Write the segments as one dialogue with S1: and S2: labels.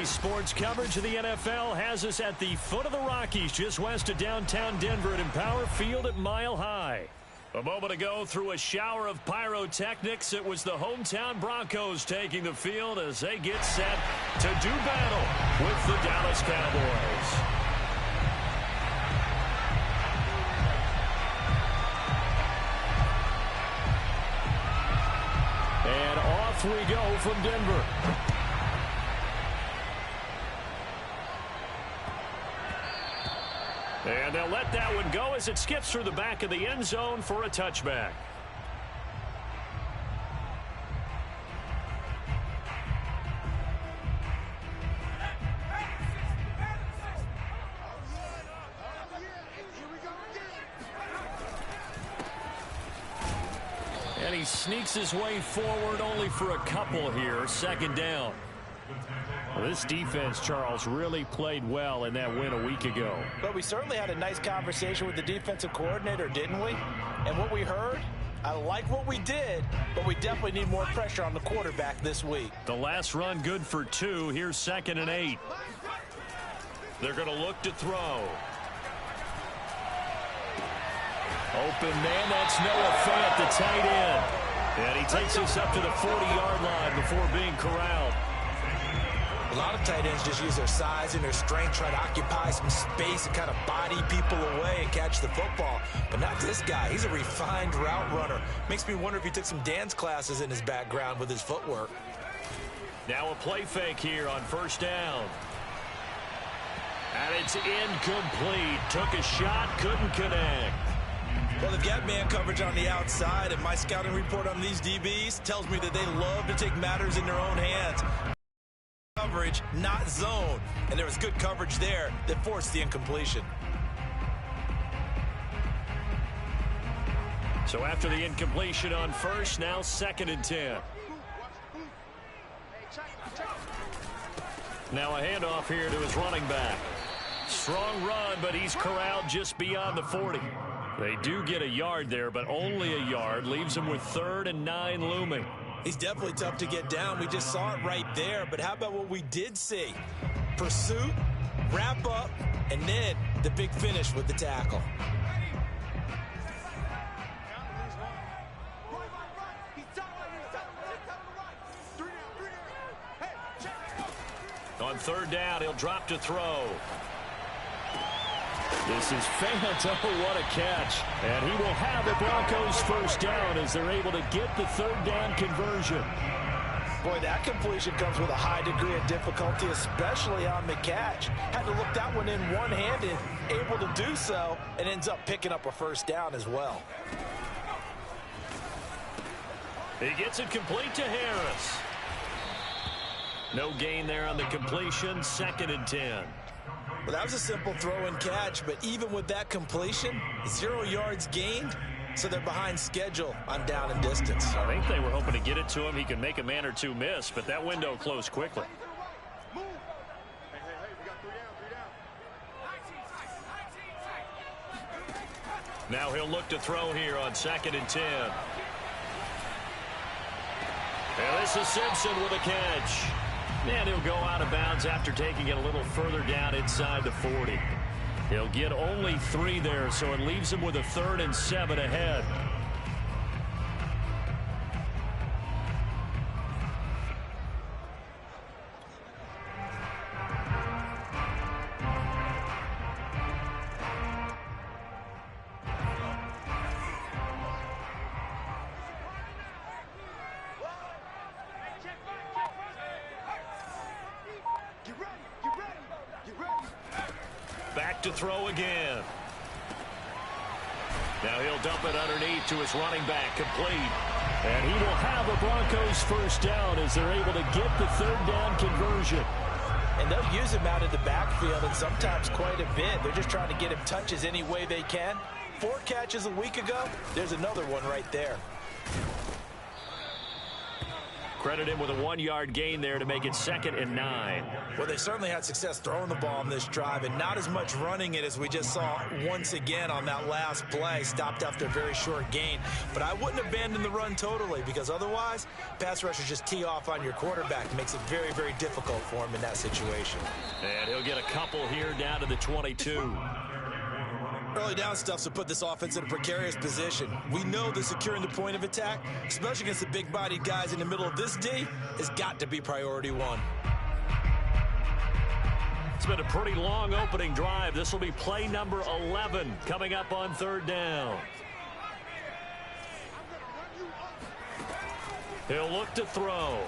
S1: Today's sports coverage of the NFL has us at the foot of the Rockies, just west of downtown Denver at Empower Field at Mile High. A moment ago, through a shower of pyrotechnics, it was the hometown Broncos taking the field as they get set to do battle with the Dallas Cowboys. And off we go from Denver. And they'll let that one go as it skips through the back of the end zone for a touchback. And he sneaks his way forward only for a couple here. Second down. Well, this defense, Charles, really played well in that win a week ago.
S2: But we certainly had a nice conversation with the defensive coordinator, didn't we? And what we heard, I like what we did, but we definitely need more pressure on the quarterback this week.
S1: The last run good for 2. Here's 2nd and 8. They're going to look to throw. Open man, that's Noah Fant, the tight end. And he takes us up to the 40-yard line before being corralled.
S2: A lot of tight ends just use their size and their strength, try to occupy some space and kind of body people away and catch the football. But not this guy. He's a refined route runner. Makes me wonder if he took some dance classes in his background with his footwork.
S1: Now a play fake here on first down. And it's incomplete. Took a shot, couldn't connect.
S2: Well, they've got man coverage on the outside, and my scouting report on these DBs tells me that they love to take matters in their own hands. Coverage, not zone. And there was good coverage there that forced the incompletion.
S1: So after the incompletion on first, now 2nd and 10. Now a handoff here to his running back. Strong run, but he's corralled just beyond the 40. They do get a yard there, but only a yard. Leaves him with 3rd and 9 looming.
S2: He's definitely tough to get down. We just saw it right there. But how about what we did see? Pursuit, wrap up, and then the big finish with the tackle.
S1: On 3rd down, he'll drop to throw. This is Fant. Oh, what a catch. And he will have the Broncos first down as they're able to get the 3rd down conversion.
S2: Boy, that completion comes with a high degree of difficulty, especially on the catch. Had to look that one in one-handed, able to do so, and ends up picking up a first down as well.
S1: He gets it complete to Harris. No gain there on the completion. 2nd and 10.
S2: Well, that was a simple throw and catch, but even with that completion, 0 yards gained, so they're behind schedule on down and distance.
S1: I think they were hoping to get it to him. He could make a man or two miss, but that window closed quickly. Now he'll look to throw here on 2nd and 10. And this is Simpson with a catch. And he'll go out of bounds after taking it a little further down inside the 40. He'll get only 3 there, so it leaves him with a 3rd and 7 ahead. Back to throw again. Now he'll dump it underneath to his running back, complete. And he will have the Broncos first down as they're able to get the 3rd down conversion.
S2: And they'll use him out of the backfield, and sometimes quite a bit. They're just trying to get him touches any way they can. 4 catches a week ago. There's another one right there.
S1: credit him with a 1-yard gain there to make it 2nd and 9.
S2: Well, they certainly had success throwing the ball on this drive and not as much running it as we just saw once again on that last play. Stopped after a very short gain. But I wouldn't abandon the run totally, because otherwise, pass rushers just tee off on your quarterback. It makes it very, very difficult for him in that situation.
S1: And he'll get a couple here down to the 22.
S2: Early down stuff to put this offense in a precarious position. We know that securing the point of attack, especially against the big-bodied guys in the middle of this D, has got to be priority one.
S1: It's been a pretty long opening drive. This will be play number 11 coming up on 3rd down. He'll look to throw.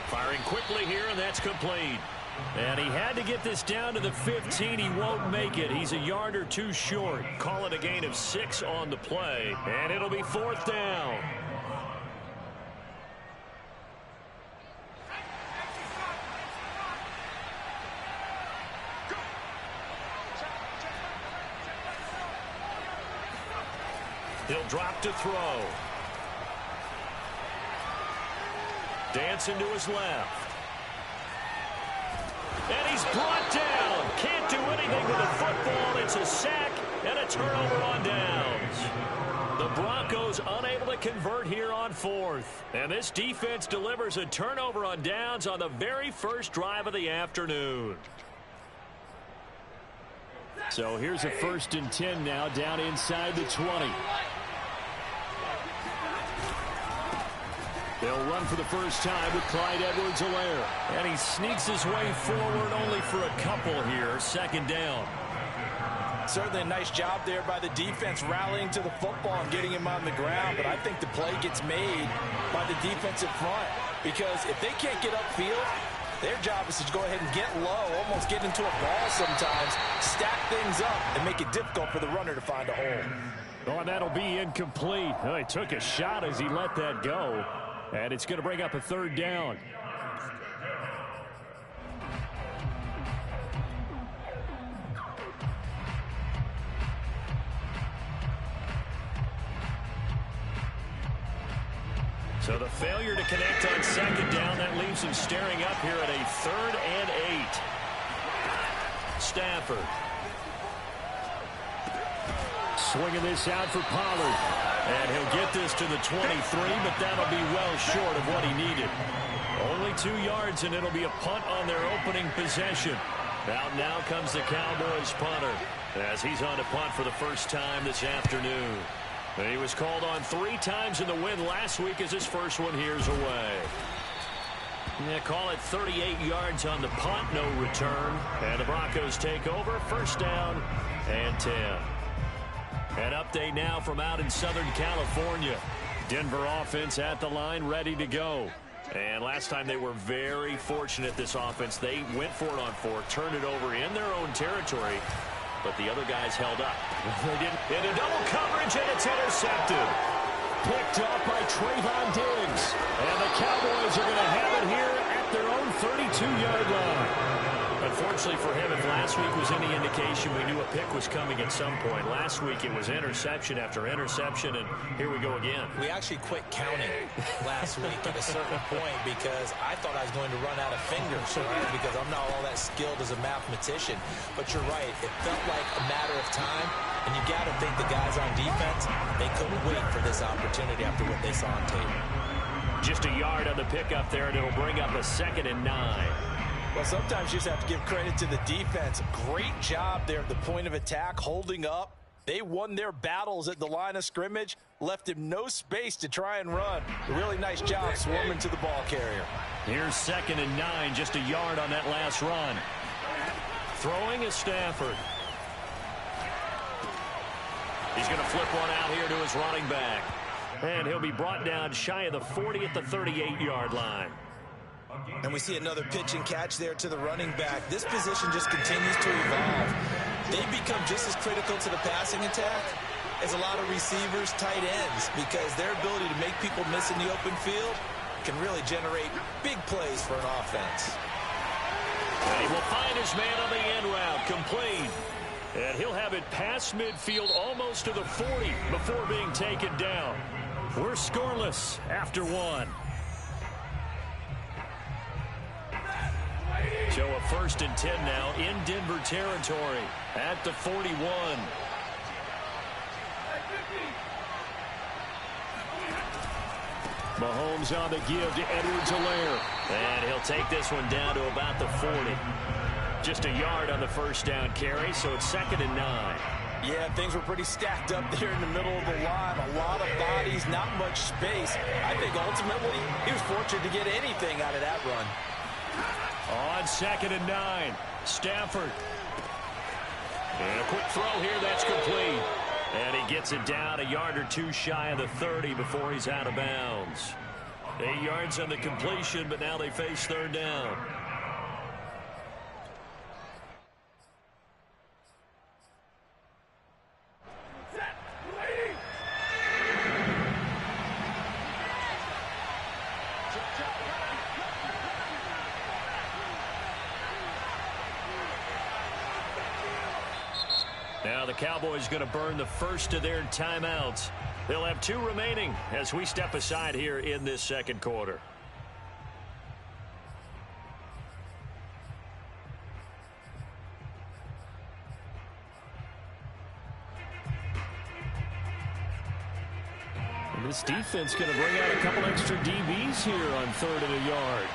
S1: Firing quickly here, and that's complete. And he had to get this down to the 15. He won't make it. He's a yard or two short. Call it a gain of 6 on the play. And it'll be 4th down. He'll drop to throw. Dancing to his left. And he's brought down. Can't do anything with the football. It's a sack and a turnover on downs. The Broncos unable to convert here on 4th. And this defense delivers a turnover on downs on the very first drive of the afternoon. So here's a 1st and 10 now down inside the 20. They'll run for the first time with Clyde Edwards-Helaire. And he sneaks his way forward only for a couple here. 2nd down.
S2: Certainly a nice job there by the defense rallying to the football and getting him on the ground. But I think the play gets made by the defensive front. Because if they can't get upfield, their job is to go ahead and get low, almost get into a ball sometimes, stack things up, and make it difficult for the runner to find a hole.
S1: Oh, and that'll be incomplete. Oh, he took a shot as he let that go. And it's going to bring up a 3rd down. So the failure to connect on 2nd down, that leaves him staring up here at a 3rd and 8. Stafford. Swinging this out for Pollard. And he'll get this to the 23, but that'll be well short of what he needed. Only 2 yards, and it'll be a punt on their opening possession. Out now comes the Cowboys punter, as he's on to punt for the first time this afternoon. He was called on 3 times in the win last week as his first one here's away. Yeah, call it 38 yards on the punt, no return. And the Broncos take over, 1st down and 10. An update now from out in Southern California. Denver offense at the line, ready to go. And last time they were very fortunate, this offense. They went for it on 4, turned it over in their own territory, but the other guys held up. They didn't. Into double coverage, and it's intercepted. Picked up by Trayvon Diggs. And the Cowboys are going to have it here at their own 32-yard line. Unfortunately for him, if last week was any indication, we knew a pick was coming at some point. Last week it was interception after interception, and here we go again.
S2: We actually quit counting last week at a certain point because I thought I was going to run out of fingers, right? Because I'm not all that skilled as a mathematician. But you're right. It felt like a matter of time, and you got to think the guys on defense, they couldn't wait for this opportunity after what they saw on tape.
S1: Just a yard on the pickup there, and it'll bring up a 2nd and 9.
S2: Well, sometimes you just have to give credit to the defense. Great job there at the point of attack, holding up. They won their battles at the line of scrimmage, left him no space to try and run. A really nice job swarming to the ball carrier.
S1: Here's 2nd and 9, just a yard on that last run. Throwing is Stafford. He's going to flip one out here to his running back. And he'll be brought down shy of the 40 at the 38-yard line.
S2: And we see another pitch and catch there to the running back. This position just continues to evolve. They become just as critical to the passing attack as a lot of receivers, tight ends, because their ability to make people miss in the open field can really generate big plays for an offense.
S1: And he will find his man on the end route, complete. And he'll have it past midfield almost to the 40 before being taken down. We're scoreless after one. So a 1st and 10 now in Denver territory at the 41. Mahomes on the give to Edwards-Helaire. And he'll take this one down to about the 40. Just a yard on the first down carry, so it's 2nd and 9.
S2: Yeah, things were pretty stacked up there in the middle of the line. A lot of bodies, not much space. I think ultimately he was fortunate to get anything out of that run.
S1: On 2nd and 9, Stafford. And a quick throw here, that's complete. And he gets it down a yard or two shy of the 30 before he's out of bounds. 8 yards on the completion, but now they face 3rd down. Now the Cowboys going to burn the first of their timeouts. They'll have 2 remaining as we step aside here in this 2nd quarter. And this defense going to bring out a couple extra DBs here on 3rd and a yard.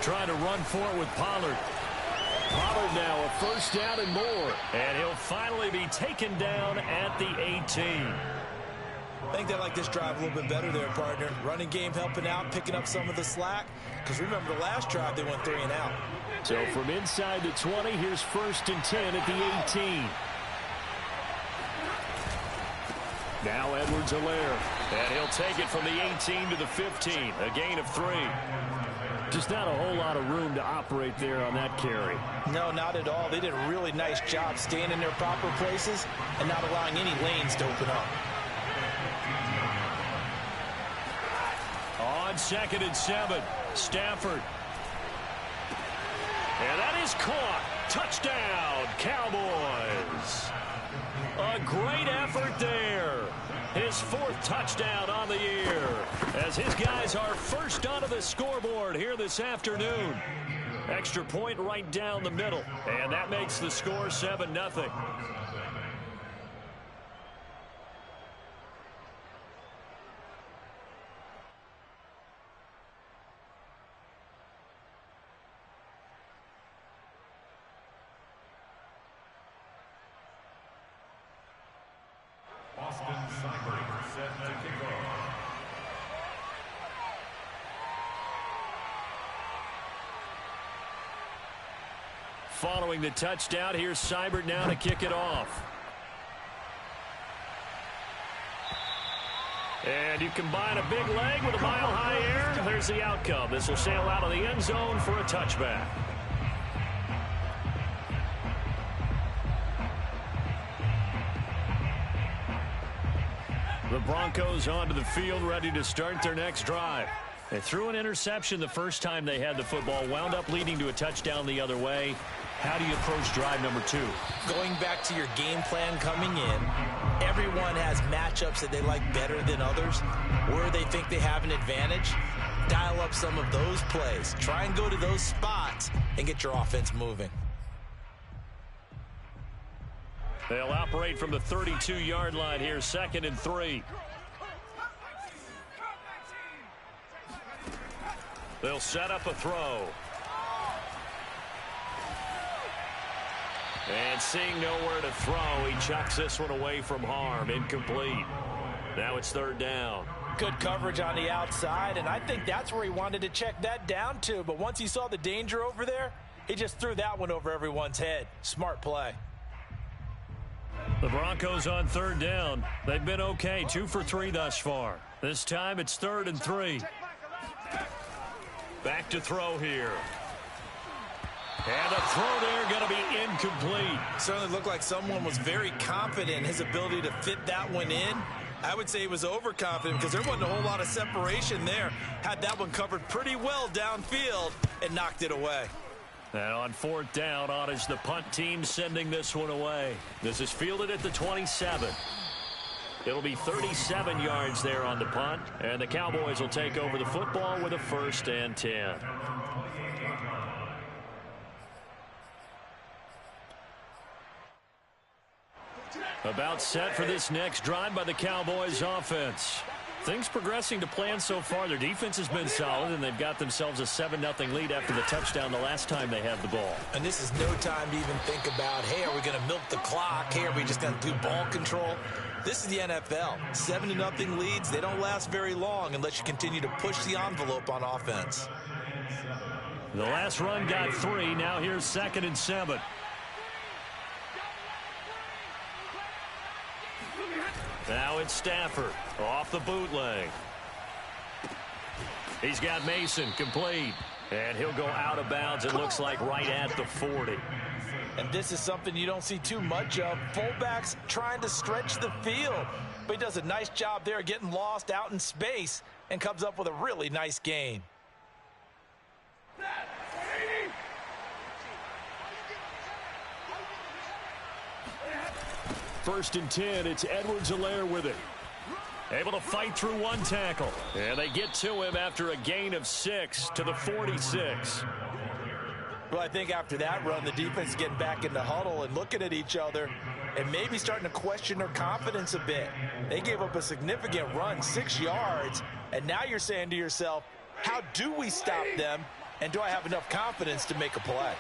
S1: Trying to run for it with Pollard. Pollard now a 1st down and more. And he'll finally be taken down at the 18.
S2: I think they like this drive a little bit better there, partner. Running game helping out, picking up some of the slack. Because remember the last drive, they went 3 and out.
S1: So from inside the 20, here's 1st and 10 at the 18. Now Edwards-Helaire. And he'll take it from the 18 to the 15. A gain of 3. Just not a whole lot of room to operate there on that carry.
S2: No, not at all. They did a really nice job staying in their proper places and not allowing any lanes to open up.
S1: On 2nd and 7, Stafford. And that is caught. Touchdown, Cowboys. A great effort there. His 4th touchdown on the year as his guys are first onto the scoreboard here this afternoon. Extra point right down the middle, and that makes the score 7-0.
S3: Austin Seibert set to kick off.
S1: Following the touchdown, here's Seibert now to kick it off. And you combine a big leg with a mile-high air. There's the outcome. This will sail out of the end zone for a touchback. The Broncos onto the field, ready to start their next drive. They threw an interception the first time they had the football, wound up leading to a touchdown the other way. How do you approach drive number 2?
S2: Going back to your game plan coming in, everyone has matchups that they like better than others, where they think they have an advantage. Dial up some of those plays. Try and go to those spots and get your offense moving.
S1: They'll operate from the 32-yard line here, 2nd and 3. They'll set up a throw. And seeing nowhere to throw, he chucks this one away from harm. Incomplete. Now it's 3rd down.
S2: Good coverage on the outside, and I think that's where he wanted to check that down to. But once he saw the danger over there, he just threw that one over everyone's head. Smart play.
S1: The Broncos on 3rd down. They've been okay, 2 for 3 thus far. This time it's 3rd and 3. Back to throw here. And the throw there going to be incomplete.
S2: Certainly looked like someone was very confident in his ability to fit that one in. I would say he was overconfident because there wasn't a whole lot of separation there. Had that one covered pretty well downfield and knocked it away.
S1: And on 4th down, on is the punt team sending this one away. This is fielded at the 27. It'll be 37 yards there on the punt, and the Cowboys will take over the football with a 1st and 10. About set for this next drive by the Cowboys offense. Things progressing to plan so far. Their defense has been solid, and they've got themselves a 7-0 lead after the touchdown the last time they had the ball.
S2: And this is no time to even think about, hey, are we going to milk the clock? Hey, are we just going to do ball control? This is the NFL. 7-0 leads, they don't last very long unless you continue to push the envelope on offense.
S1: The last run got 3. Now here's 2nd and 7. Now it's Stafford off the bootleg. He's got Mason complete. And he'll go out of bounds, it looks like, right at the 40.
S2: And this is something you don't see too much of. Fullbacks trying to stretch the field. But he does a nice job there getting lost out in space and comes up with a really nice gain.
S1: 1st and 10, it's Edwards-Helaire with it. Able to fight through one tackle. And they get to him after a gain of 6 to the 46.
S2: Well, I think after that run, the defense is getting back in the huddle and looking at each other and maybe starting to question their confidence a bit. They gave up a significant run, 6 yards, and now you're saying to yourself, how do we stop them, and do I have enough confidence to make a play?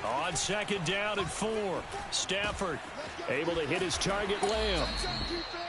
S1: On 2nd down and 4, Stafford able to hit his target, Lamb.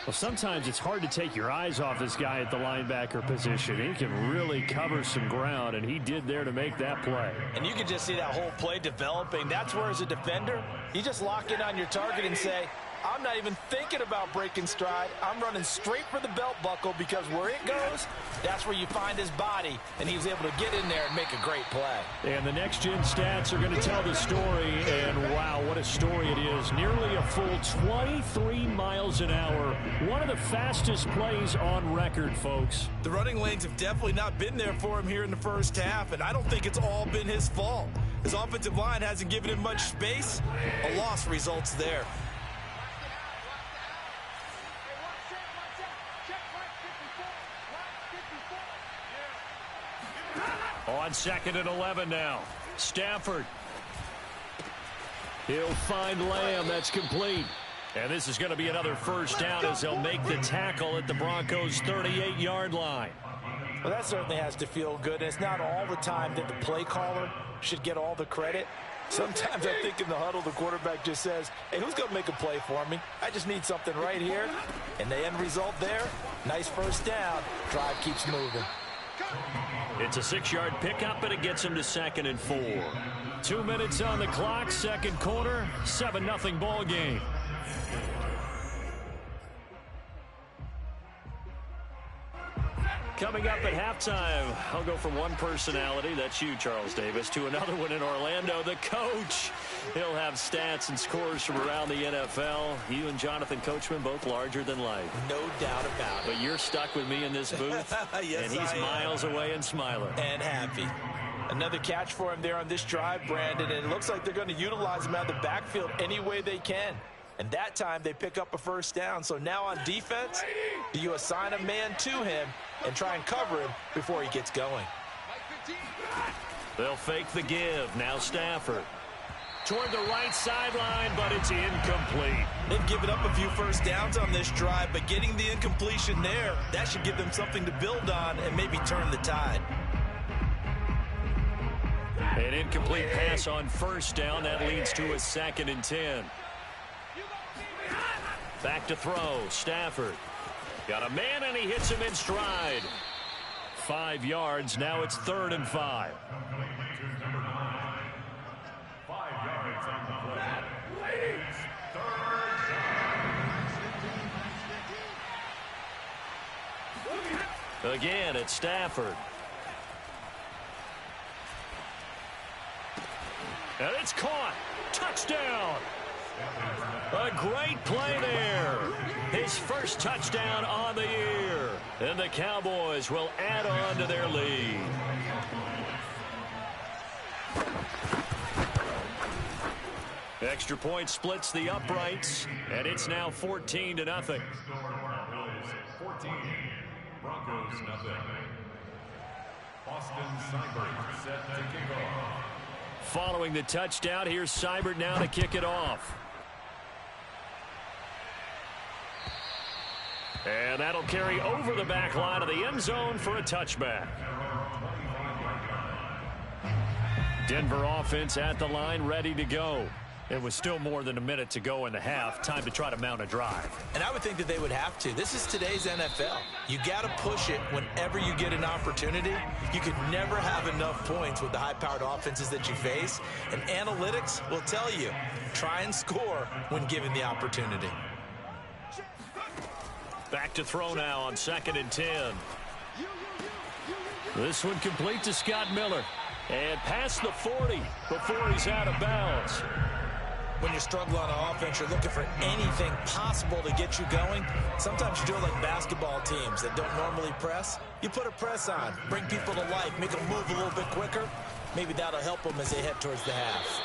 S1: Well, sometimes it's hard to take your eyes off this guy at the linebacker position. He can really cover some ground, and he did there to make that play.
S2: And you can just see that whole play developing. That's where, as a defender, you just lock in on your target and say, I'm not even thinking about breaking stride. I'm running straight for the belt buckle, because where it goes, that's where you find his body, and he was able to get in there and make a great play.
S1: And the next-gen stats are going to tell the story, and wow, what a story it is. Nearly a full 23 miles an hour. One of the fastest plays on record, folks.
S2: The running lanes have definitely not been there for him here in the first half, and I don't think it's all been his fault. His offensive line hasn't given him much space. A loss results there.
S1: On 2nd and 11 now. Stafford. He'll find Lamb. That's complete. And this is going to be another 1st down as they'll make the tackle at the Broncos' 38-yard line.
S2: Well, that certainly has to feel good. It's not all the time that the play caller should get all the credit. Sometimes I think in the huddle, the quarterback just says, hey, who's going to make a play for me? I just need something right here. And the end result there, nice 1st down. Drive keeps moving.
S1: It's a 6-yard pickup, and it gets him to 2nd and 4. 2 minutes on the clock, 2nd quarter, 7-0 ball game. Coming up at halftime, I'll go from one personality, that's you, Charles Davis, to another one in Orlando, the coach. He'll have stats and scores from around the NFL. You and Jonathan Coachman, both larger than life.
S2: No doubt about it.
S1: But you're stuck with me in this booth,
S2: yes,
S1: and he's miles away and smiling.
S2: And happy. Another catch for him there on this drive, Brandon, and it looks like they're going to utilize him out of the backfield any way they can. And that time they pick up a 1st down. So now on defense, do you assign a man to him and try and cover him before he gets going?
S1: They'll fake the give. Now Stafford. Toward the right sideline, but it's incomplete.
S2: They've given up a few 1st downs on this drive, but getting the incompletion there, that should give them something to build on and maybe turn the tide.
S1: An incomplete pass on 1st down. That leads to a 2nd and 10. Back to throw. Stafford. Got a man, and he hits him in stride. 5 yards. Now it's 3rd and 5.
S3: 5 yards on the play.
S1: Again, it's Stafford. And it's caught. Touchdown. A great play there. His first touchdown on the year. And the Cowboys will add on to their lead. Extra point splits the uprights, and it's now 14-0.
S3: 14, Broncos nothing. Austin Seibert set to kick off.
S1: Following the touchdown, here's Seibert now to kick it off. And that'll carry over the back line of the end zone for a touchback. Denver offense at the line, ready to go. It was still more than a minute to go in the half. Time to try to mount a drive.
S2: And I would think that they would have to. This is today's NFL. You got to push it whenever you get an opportunity. You could never have enough points with the high-powered offenses that you face. And analytics will tell you, try and score when given the opportunity.
S1: Back to throw now on 2nd and 10. This one complete to Scott Miller. And past the 40 before he's out of bounds.
S2: When you struggle on offense, you're looking for anything possible to get you going. Sometimes you do it like basketball teams that don't normally press. You put a press on, bring people to life, make them move a little bit quicker. Maybe that'll help them as they head towards the half.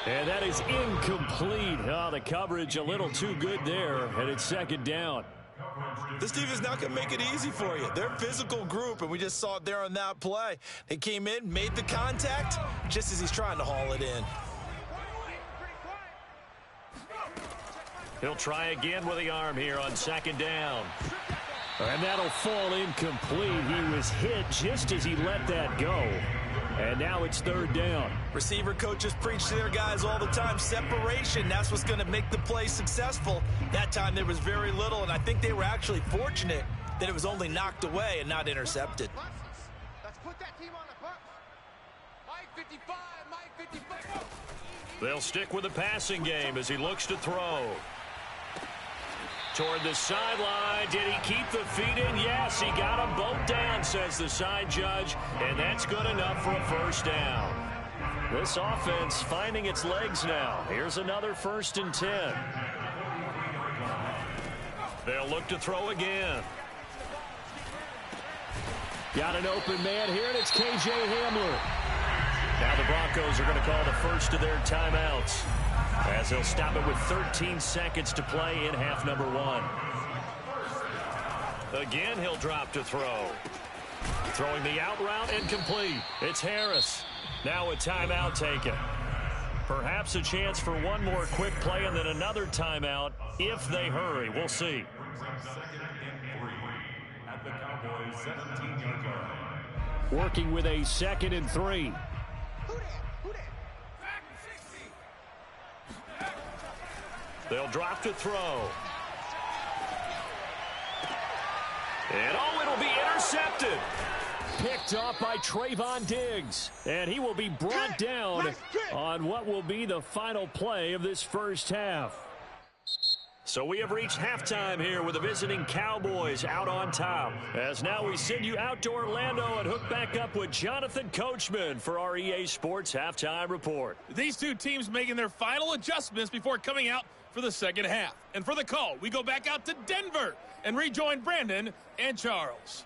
S1: And that is incomplete. Oh, the coverage a little too good there, and it's 2nd down.
S2: This defense not going to make it easy for you. They're a physical group, and we just saw it there on that play. They came in, made the contact, just as he's trying to haul it in.
S1: He'll try again with the arm here on 2nd down. And that'll fall incomplete. He was hit just as he let that go. And now it's 3rd down.
S2: Receiver coaches preach to their guys all the time. Separation, that's what's going to make the play successful. That time there was very little, and I think they were actually fortunate that it was only knocked away and not intercepted.
S4: Let's put that team on the bus. Mike 55, Mike 55.
S1: They'll stick with the passing game as he looks to throw. Toward the sideline. Did he keep the feet in? Yes, he got them both down, says the side judge. And that's good enough for a 1st down. This offense finding its legs now. Here's another 1st and 10. They'll look to throw again. Got an open man here, and it's K.J. Hamler. Now the Broncos are going to call the first of their timeouts, as they'll stop it with 13 seconds to play in half number 1. Again, he'll drop to throw. Throwing the out route incomplete. It's Harris. Now a timeout taken. Perhaps a chance for one more quick play and then another timeout if they hurry. We'll see.
S3: 2nd and 3 at the Cowboys 17-yard line.
S1: Working with a 2nd and 3. They'll drop to throw. And it'll be intercepted. Picked off by Trayvon Diggs. And he will be brought down on what will be the final play of this first half. So we have reached halftime here with the visiting Cowboys out on top. As now we send you out to Orlando and hook back up with Jonathan Coachman for our EA Sports Halftime Report.
S5: These two teams making their final adjustments before coming out for the second half. And for the call, we go back out to Denver and rejoin Brandon and Charles.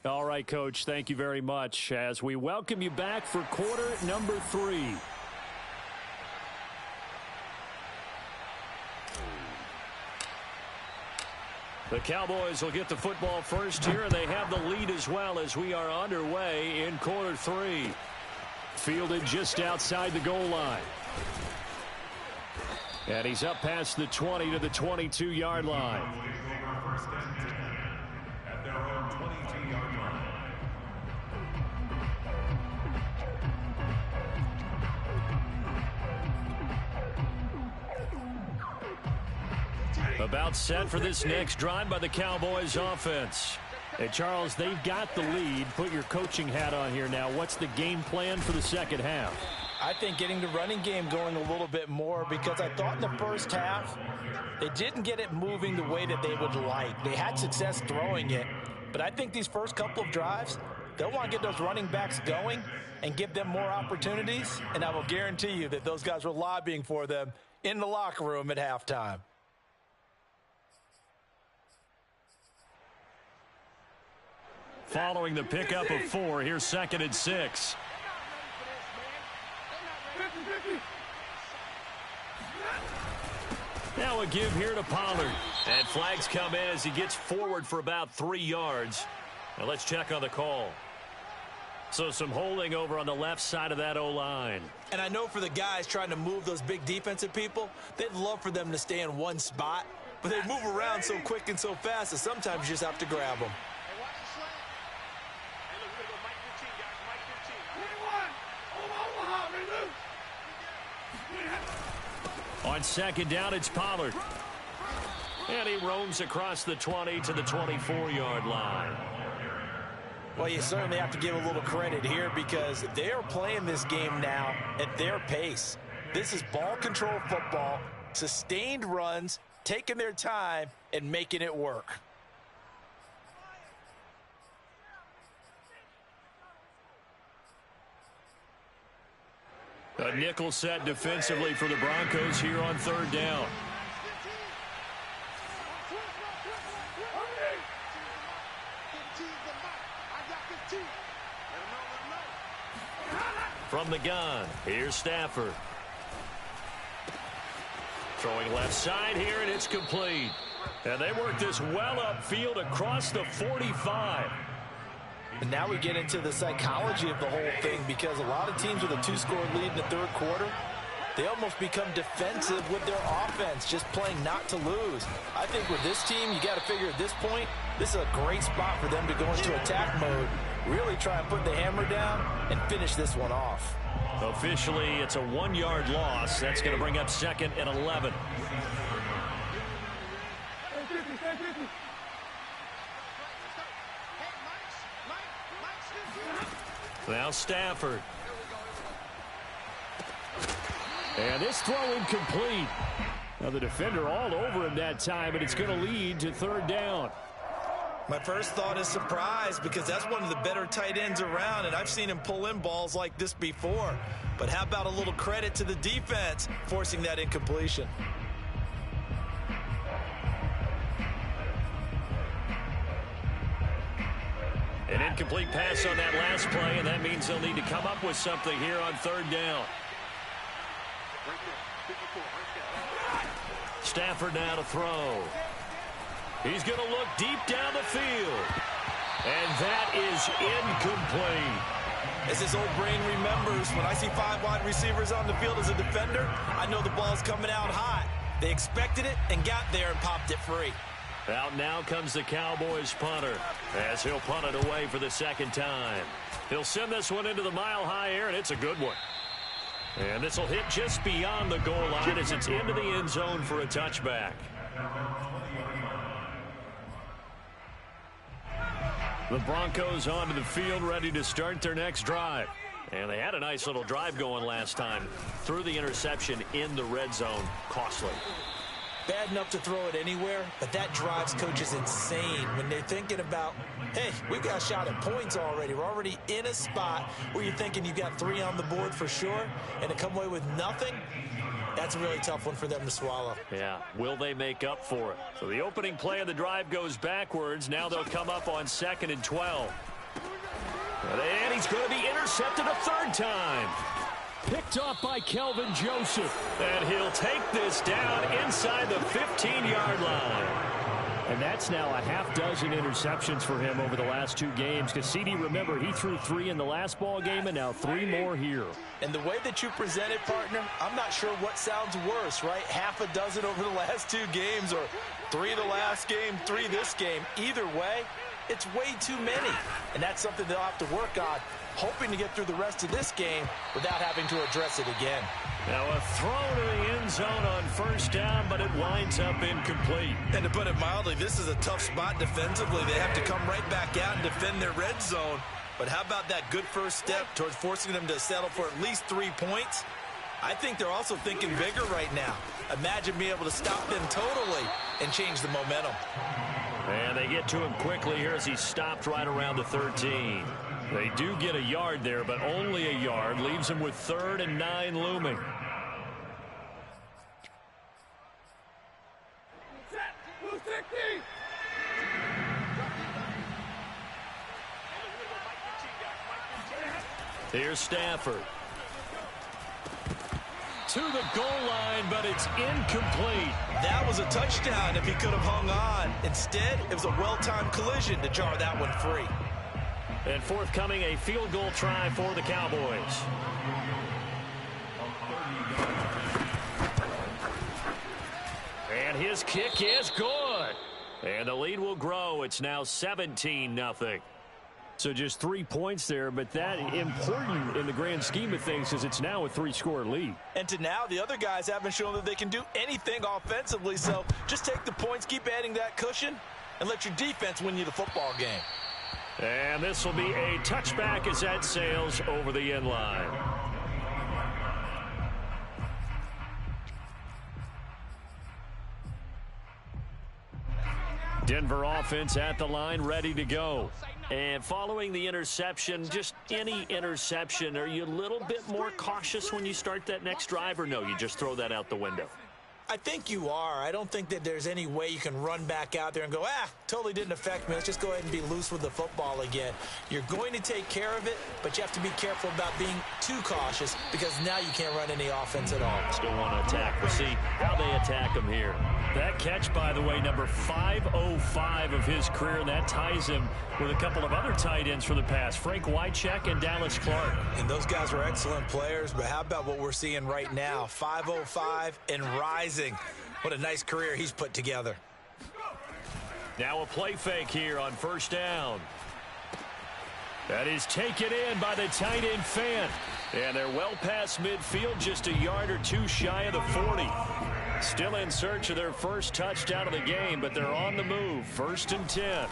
S1: All right, Coach, thank you very much as we welcome you back for quarter number 3. The Cowboys will get the football first here, and they have the lead as well as we are underway in quarter 3. Fielded just outside the goal line. And he's up past the 20 to the 22-yard line.
S3: At their own 22-yard line.
S1: About set for this next drive by the Cowboys offense. Hey, Charles, they've got the lead. Put your coaching hat on here now. What's the game plan for the second half?
S2: I think getting the running game going a little bit more, because I thought in the first half they didn't get it moving the way that they would like. They had success throwing it, but I think these first couple of drives, They'll want to get those running backs going and give them more opportunities, and I will guarantee you that those guys were lobbying for them in the locker room at halftime.
S1: Following the pickup of 4, here's 2nd and 6. Now a give here to Pollard. And flags come in as he gets forward for about 3 yards. Now let's check on the call. So some holding over on the left side of that O-line.
S2: And I know for the guys trying to move those big defensive people, they'd love for them to stay in one spot. But they move around so quick and so fast that sometimes you just have to grab them.
S1: On 2nd down, it's Pollard. And he roams across the 20 to the 24-yard line.
S2: Well, you certainly have to give a little credit here because they are playing this game now at their pace. This is ball control football, sustained runs, taking their time, and making it work.
S1: A nickel set defensively for the Broncos here on 3rd down. From the gun, here's Stafford. Throwing left side here, and it's complete. And they work this well upfield across the 45.
S2: And now we get into the psychology of the whole thing because a lot of teams with a 2-score lead in the 3rd quarter, they almost become defensive with their offense, just playing not to lose. I think with this team, you got to figure at this point, this is a great spot for them to go into attack mode, really try and put the hammer down and finish this one off.
S1: Officially, it's a 1-yard loss. That's going to bring up 2nd and 11. Now Stafford. And this throw incomplete. Now the defender all over him that time, and it's going to lead to 3rd down.
S2: My first thought is surprise because that's one of the better tight ends around, and I've seen him pull in balls like this before. But how about a little credit to the defense forcing that incompletion?
S1: An incomplete pass on that last play, and that means they'll need to come up with something here on 3rd down. Stafford now to throw. He's going to look deep down the field. And that is incomplete.
S2: As his old brain remembers, when I see 5 wide receivers on the field as a defender, I know the ball's coming out hot. They expected it and got there and popped it free.
S1: Out now comes the Cowboys punter as he'll punt it away for the 2nd time. He'll send this one into the mile-high air, and it's a good one. And this will hit just beyond the goal line as it's into the end zone for a touchback. The Broncos onto the field ready to start their next drive. And they had a nice little drive going last time. Threw the interception in the red zone. Costly.
S2: Bad enough to throw it anywhere, but that drives coaches insane when they're thinking about, hey, we've got a shot at points already. We're already in a spot where you're thinking you got 3 on the board for sure, and to come away with nothing, that's a really tough one for them to swallow.
S1: Yeah, will they make up for it? So the opening play of the drive goes backwards. Now they'll come up on 2nd and 12. And he's going to be intercepted a 3rd time. Picked off by Kelvin Joseph. And he'll take this down inside the 15-yard line. And that's now a half dozen interceptions for him over the last 2 games. Because CD, remember, he threw 3 in the last ball game and now 3 more here.
S2: And the way that you present it, partner, I'm not sure what sounds worse, right? Half a dozen over the last 2 games or 3 the last game, 3 this game. Either way, it's way too many. And that's something they'll have to work on, hoping to get through the rest of this game without having to address it again.
S1: Now a throw to the end zone on 1st down, but it winds up incomplete.
S2: And to put it mildly, this is a tough spot defensively. They have to come right back out and defend their red zone. But how about that good first step towards forcing them to settle for at least 3 points? I think they're also thinking bigger right now. Imagine being able to stop them totally and change the momentum.
S1: And they get to him quickly here as he stopped right around the 13. They do get a yard there, but only a yard. Leaves them with 3rd and 9 looming. Here's Stafford. To the goal line, but it's incomplete.
S2: That was a touchdown if he could have hung on. Instead, it was a well-timed collision to jar that one free.
S1: And forthcoming, a field goal try for the Cowboys. And his kick is good. And the lead will grow. It's now 17-0. So just 3 points there, but that important in the grand scheme of things because it's now a 3-score lead.
S2: And to now, the other guys haven't shown that they can do anything offensively, so just take the points, keep adding that cushion, and let your defense win you the football game.
S1: And this will be a touchback as that sails over the end line. Denver offense at the line, ready to go. And following the interception, just any interception, are you a little bit more cautious when you start that next drive, or no, you just throw that out the window?
S2: I think you are. I don't think that there's any way you can run back out there and go, totally didn't affect me. Let's just go ahead and be loose with the football again. You're going to take care of it, but you have to be careful about being too cautious because now you can't run any offense at all.
S1: Still want to attack. We'll see how they attack him here. That catch, by the way, number 505 of his career, and that ties him with a couple of other tight ends for the past, Frank Wycheck and Dallas Clark.
S2: And those guys were excellent players, but how about what we're seeing right now? 505 and rising. What a nice career he's put together.
S1: Now a play fake here on 1st down. That is taken in by the tight end Fant. And they're well past midfield, just a yard or two shy of the 40. Still in search of their first touchdown of the game, but they're on the move. 1st and 10.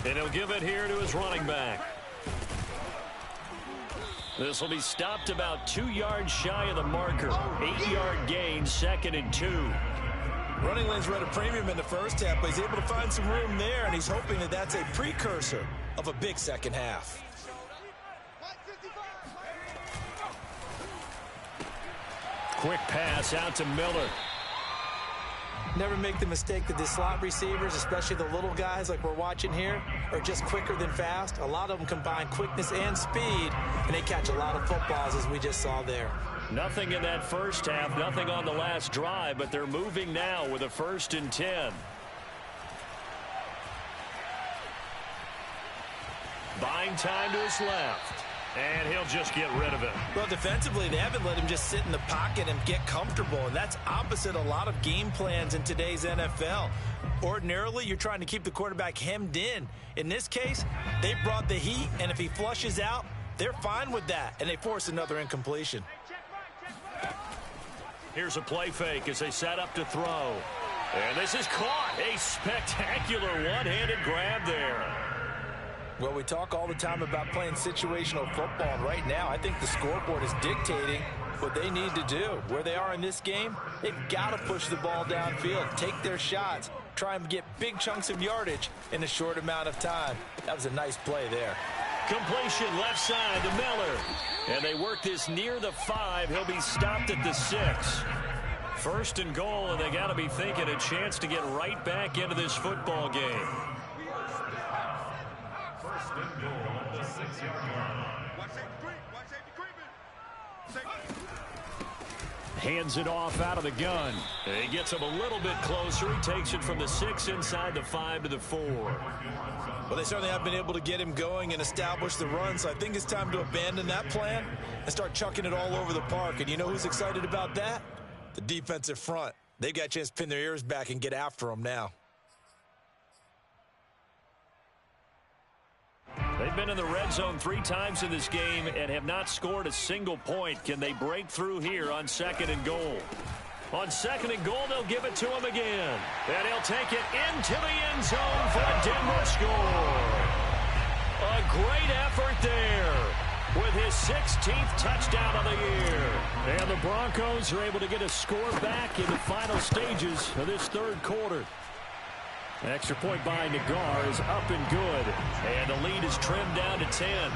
S1: And he'll give it here to his running back. This will be stopped about 2 yards shy of the marker. 8-yard gain, 2nd and 2.
S2: Running lanes were at a premium in the first half, but he's able to find some room there, and he's hoping that that's a precursor of a big second half.
S1: Quick pass out to Miller.
S2: Never make the mistake that the slot receivers, especially the little guys like we're watching here, are just quicker than fast. A lot of them combine quickness and speed, and they catch a lot of footballs, as we just saw there.
S1: Nothing in that first half, nothing on the last drive, but they're moving now with a 1st and 10. Buying time to his left. And he'll just get rid of it.
S2: Well, defensively, they haven't let him just sit in the pocket and get comfortable, and that's opposite a lot of game plans in today's NFL. Ordinarily, you're trying to keep the quarterback hemmed in. In this case, they brought the heat, and if he flushes out, they're fine with that, and they force another incompletion.
S1: Here's a play fake as they set up to throw. And this is caught. A spectacular one-handed grab there.
S2: Well, we talk all the time about playing situational football, and right now I think the scoreboard is dictating what they need to do. Where they are in this game, they've got to push the ball downfield, take their shots, try and get big chunks of yardage in a short amount of time. That was a nice play there.
S1: Completion left side to Miller. And they work this near the 5. He'll be stopped at the 6. 1st and goal, and they got to be thinking a chance to get right back into this football game. Hands it off out of the gun. He gets him a little bit closer. He takes it from the 6 inside the 5 to the 4.
S2: Well, they certainly have been able to get him going and establish the run, so I think it's time to abandon that plan and start chucking it all over the park. And you know who's excited about that? The defensive front. They've got a chance to pin their ears back and get after him now.
S1: They've been in the red zone 3 times in this game and have not scored a single point. Can they break through here on 2nd and goal? On 2nd and goal, they'll give it to him again. And he'll take it into the end zone for a Denver score. A great effort there with his 16th touchdown of the year. And the Broncos are able to get a score back in the final stages of this 3rd quarter. An extra point by Nagar is up and good. And the lead is trimmed down to 10.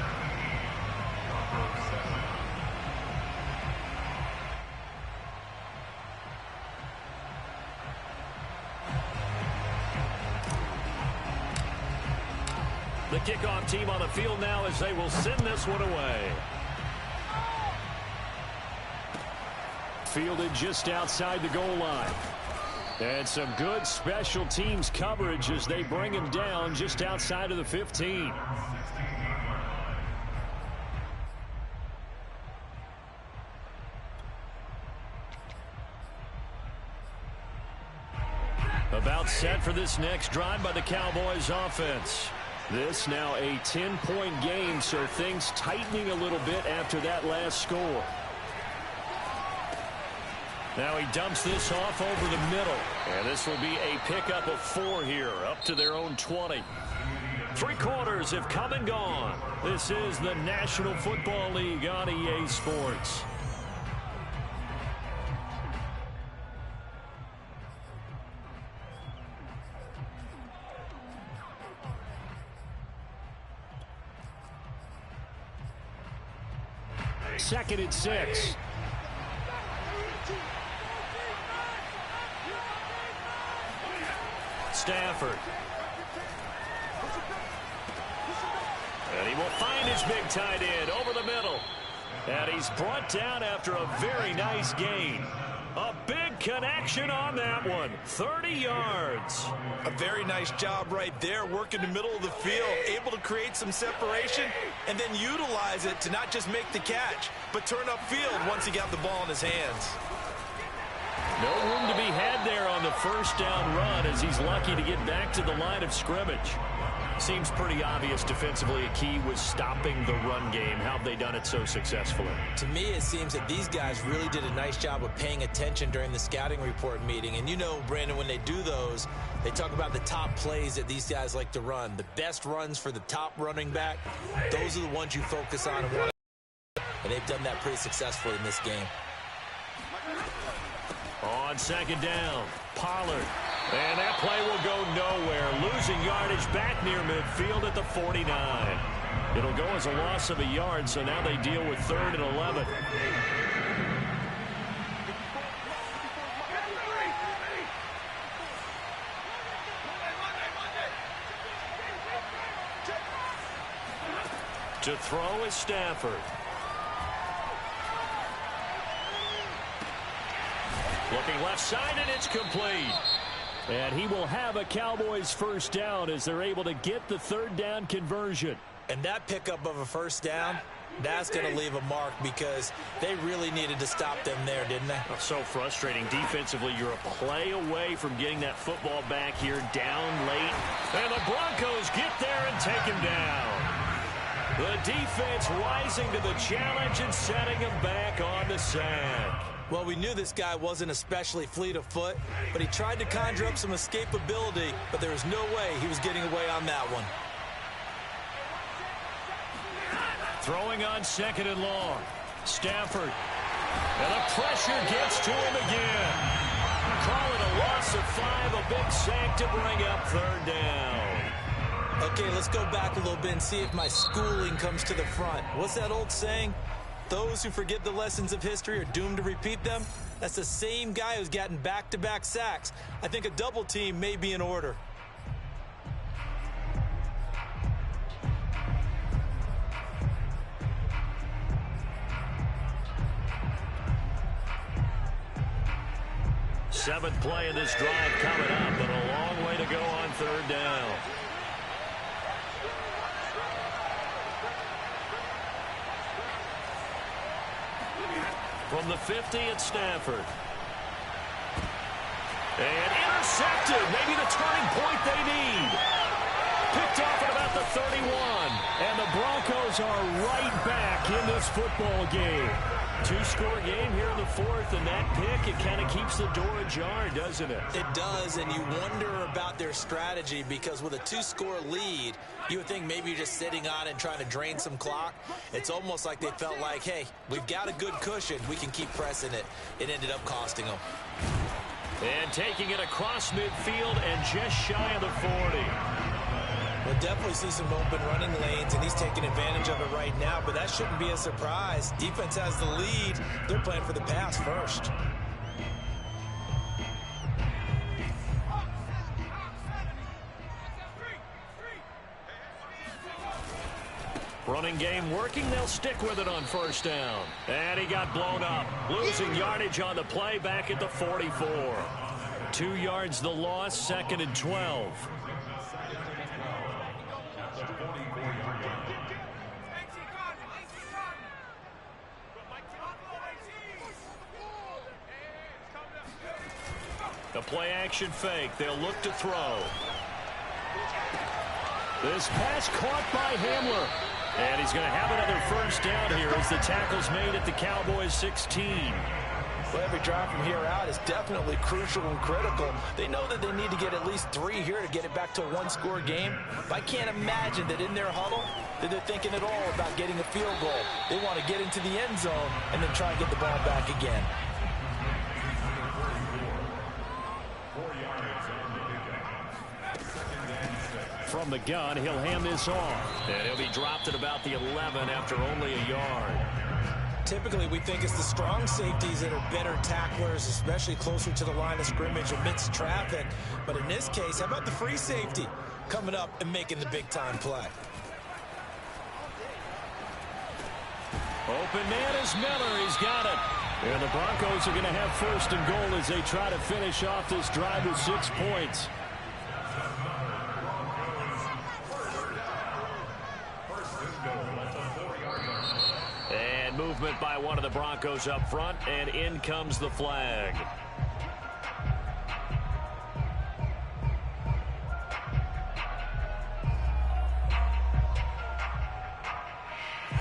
S1: The kickoff team on the field now as they will send this one away. Fielded just outside the goal line. And some good special teams coverage as they bring him down just outside of the 15. About set for this next drive by the Cowboys offense. This now a 10-point game, so things tightening a little bit after that last score. Now he dumps this off over the middle. And this will be a pickup of 4 here, up to their own 20. 3 quarters have come and gone. This is the National Football League on EA Sports. Second and 6. Stafford. And he will find his big tight end over the middle. And he's brought down after a very nice gain. A big connection on that one. 30 yards.
S2: A very nice job right there, working the middle of the field, able to create some separation and then utilize it to not just make the catch, but turn upfield once he got the ball in his hands.
S1: No room to be had there on the first down run as he's lucky to get back to the line of scrimmage. Seems pretty obvious defensively a key was stopping the run game. How have they done it so successfully?
S2: To me, it seems that these guys really did a nice job of paying attention during the scouting report meeting. And you know, Brandon, when they do those, they talk about the top plays that these guys like to run. The best runs for the top running back, those are the ones you focus on. And they've done that pretty successfully in this game.
S1: On second down, Pollard. And that play will go nowhere. Losing yardage back near midfield at the 49. It'll go as a loss of a yard, so now they deal with 3rd and 11. To throw is Stafford. Looking left side, and it's complete. And he will have a Cowboys first down as they're able to get the 3rd down conversion.
S2: And that pickup of a first down, that's going to leave a mark because they really needed to stop them there, didn't they?
S1: So frustrating. Defensively, you're a play away from getting that football back here down late. And the Broncos get there and take him down. The defense rising to the challenge and setting him back on the sack.
S2: Well, we knew this guy wasn't especially fleet of foot, but he tried to conjure up some escapability, but there was no way he was getting away on that one.
S1: Throwing on 2nd and long. Stafford. And the pressure gets to him again. Call it a loss of 5, a big sack to bring up 3rd down.
S2: Okay, let's go back a little bit and see if my schooling comes to the front. What's that old saying? Those who forget the lessons of history are doomed to repeat them. That's the same guy who's gotten back-to-back sacks. I think a double team may be in order.
S1: Seventh play of this drive coming up, but a long way to go on 3rd down. From the 50, it's Stafford. And intercepted. Maybe the turning point they need. Picked off at about the 31. And the Broncos are right back in this football game. 2-score game here in the 4th, and that pick, it kind of keeps the door ajar, doesn't it?
S2: It does, and you wonder about their strategy because with a 2-score lead, you would think maybe you're just sitting on and trying to drain some clock. It's almost like they felt like, hey, we've got a good cushion. We can keep pressing it. It ended up costing them.
S1: And taking it across midfield and just shy of the 40.
S2: We'll definitely see some open running lanes, and he's taking advantage of it right now, but that shouldn't be a surprise. Defense has the lead. They're playing for the pass first.
S1: Running game working. They'll stick with it on first down. And he got blown up. Losing yardage on the play back at the 44. 2 yards the loss, 2nd and 12. The play action fake. They'll look to throw. This pass caught by Hamler. And he's going to have another first down here as the tackle's made at the Cowboys 16.
S2: Well, every drive from here out is definitely crucial and critical. They know that they need to get at least 3 here to get it back to a one-score game. But I can't imagine that in their huddle that they're thinking at all about getting a field goal. They want to get into the end zone and then try and get the ball back again.
S1: From the gun, he'll hand this off. And he'll be dropped at about the 11 after only a yard.
S2: Typically, we think it's the strong safeties that are better tacklers, especially closer to the line of scrimmage amidst traffic. But in this case, how about the free safety coming up and making the big-time play?
S1: Open man is Miller. He's got it. And the Broncos are going to have first and goal as they try to finish off this drive with 6 points. And movement by one of the Broncos up front, and in comes the flag.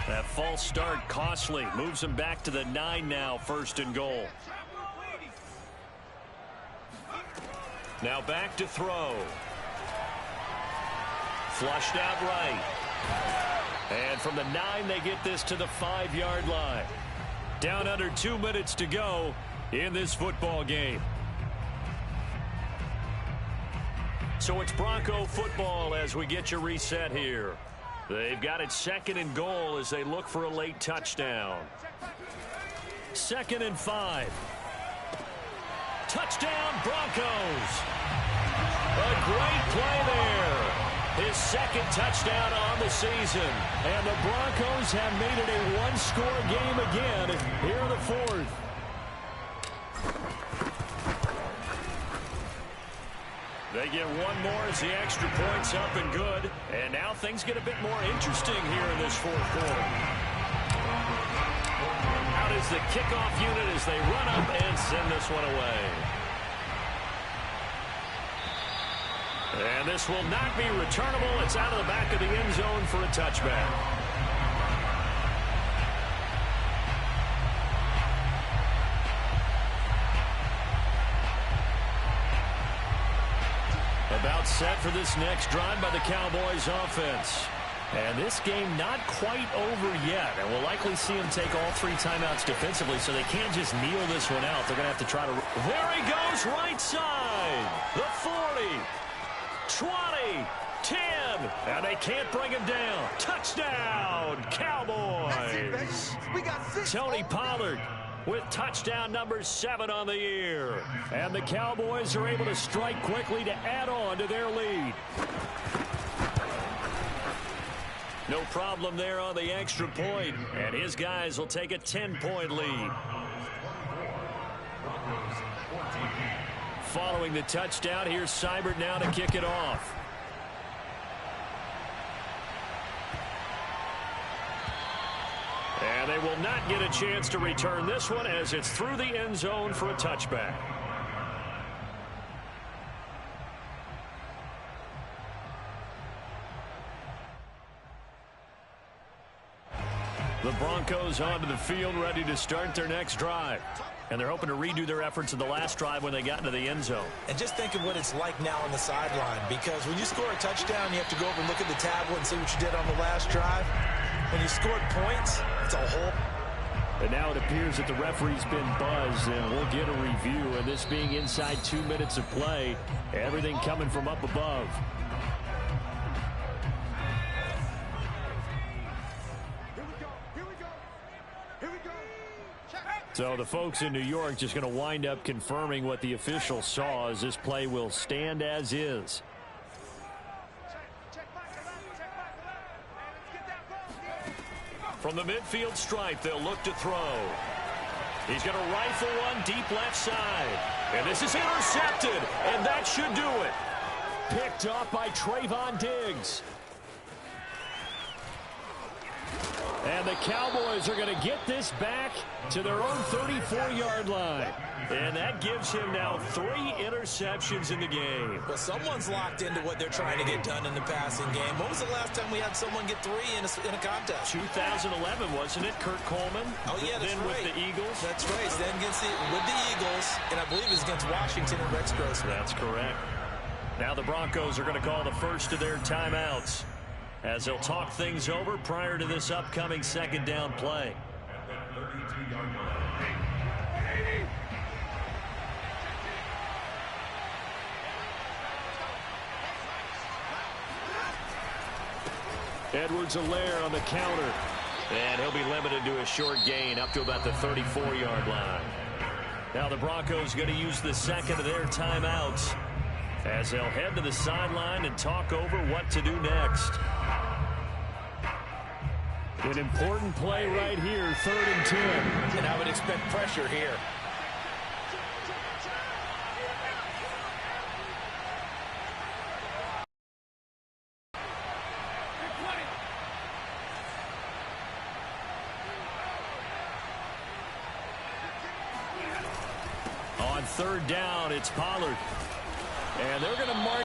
S1: That false start costly. Moves him back to the 9 now, 1st and goal. Now back to throw. Flushed out right. And from the 9, they get this to the 5-yard line. Down under 2 minutes to go in this football game. So it's Bronco football as we get you reset here. They've got it 2nd and goal as they look for a late touchdown. 2nd and 5. Touchdown, Broncos. A great play there. His 2nd touchdown on the season. And the Broncos have made it a one-score game again here in the 4th. They get one more as the extra point's up and good. And now things get a bit more interesting here in this 4th quarter. Out is the kickoff unit as they run up and send this one away. And this will not be returnable. It's out of the back of the end zone for a touchback. About set for this next drive by the Cowboys offense. And this game not quite over yet. And we'll likely see him take all 3 timeouts defensively, so they can't just kneel this one out. They're going to have to try to... There he goes, right side. The 40. 20, 10, and they can't bring him down. Touchdown, Cowboys.
S4: We got 6.
S1: Tony Pollard with touchdown number 7 on the year. And the Cowboys are able to strike quickly to add on to their lead. No problem there on the extra point, and his guys will take a 10-point lead. Following the touchdown, here's Seibert now to kick it off. And they will not get a chance to return this one as it's through the end zone for a touchback. The Broncos onto the field ready to start their next drive. And they're hoping to redo their efforts in the last drive when they got into the end zone.
S2: And just think of what it's like now on the sideline, because when you score a touchdown, you have to go over and look at the tablet and see what you did on the last drive. When you scored points, it's a whole...
S1: And now it appears that the referee's been buzzed, and we'll get a review. And this being inside 2 minutes of play, everything coming from up above. So the folks in New York just going to wind up confirming what the official saw, as this play will stand as is. From the midfield stripe, they'll look to throw. He's going to rifle one deep left side. And this is intercepted, and that should do it. Picked up by Trayvon Diggs. And the Cowboys are going to get this back to their own 34-yard line. And that gives him now 3 interceptions in the game.
S2: Well, someone's locked into what they're trying to get done in the passing game. When was the last time we had someone get 3 in a contest?
S1: 2011, wasn't it? Kurt Coleman.
S2: Oh, yeah, that's
S1: then
S2: right.
S1: With the Eagles.
S2: That's right. Then with the Eagles, and I believe it was against Washington and Rex Grossman.
S1: That's correct. Now the Broncos are going to call the first of their timeouts as they'll talk things over prior to this upcoming second down play. Edwards-Helaire on the counter. And he'll be limited to a short gain up to about the 34-yard line. Now the Broncos going to use the second of their timeouts as they'll head to the sideline and talk over what to do next. An important play right here, 3rd and 10.
S2: And I would expect pressure here.
S1: On 3rd down, it's Pollard. And they're going to mark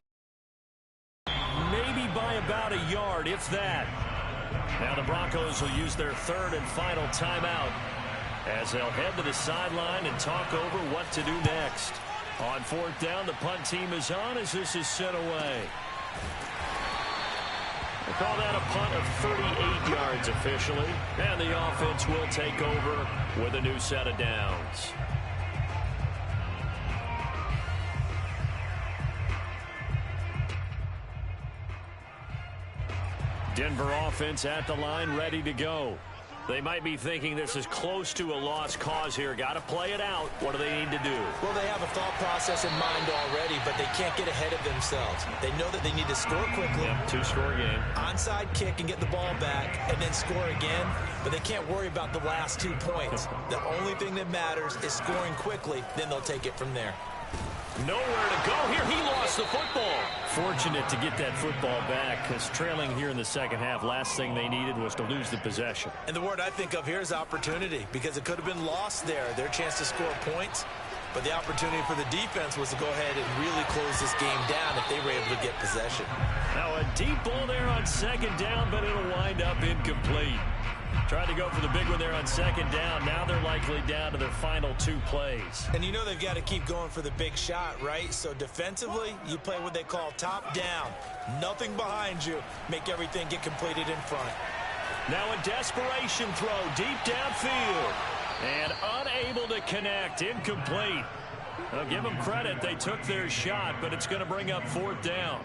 S1: maybe by about a yard, if that. Now the Broncos will use their 3rd and final timeout as they'll head to the sideline and talk over what to do next. On 4th down, the punt team is on as this is sent away. They call that a punt of 38 yards officially. And the offense will take over with a new set of downs. Denver offense at the line, ready to go. They might be thinking this is close to a lost cause here. Got to play it out. What do they need to do?
S2: Well, they have a thought process in mind already, but they can't get ahead of themselves. They know that they need to score quickly.
S1: Yep, 2-score game.
S2: Onside kick and get the ball back and then score again, but they can't worry about the last 2 points. The only thing that matters is scoring quickly, then they'll take it from there.
S1: Nowhere to go here. He lost the football. Fortunate to get that football back because trailing here in the second half, last thing they needed was to lose the possession.
S2: And the word I think of here is opportunity because it could have been lost there. Their chance to score points, but the opportunity for the defense was to go ahead and really close this game down if they were able to get possession.
S1: Now a deep ball there on 2nd down, but it'll wind up incomplete. Tried to go for the big one there on 2nd down. Now they're likely down to their final 2 plays.
S2: And you know they've got to keep going for the big shot, right? So defensively, you play what they call top down. Nothing behind you. Make everything get completed in front.
S1: Now a desperation throw deep downfield. And unable to connect. Incomplete. I'll give them credit. They took their shot, but it's going to bring up 4th down.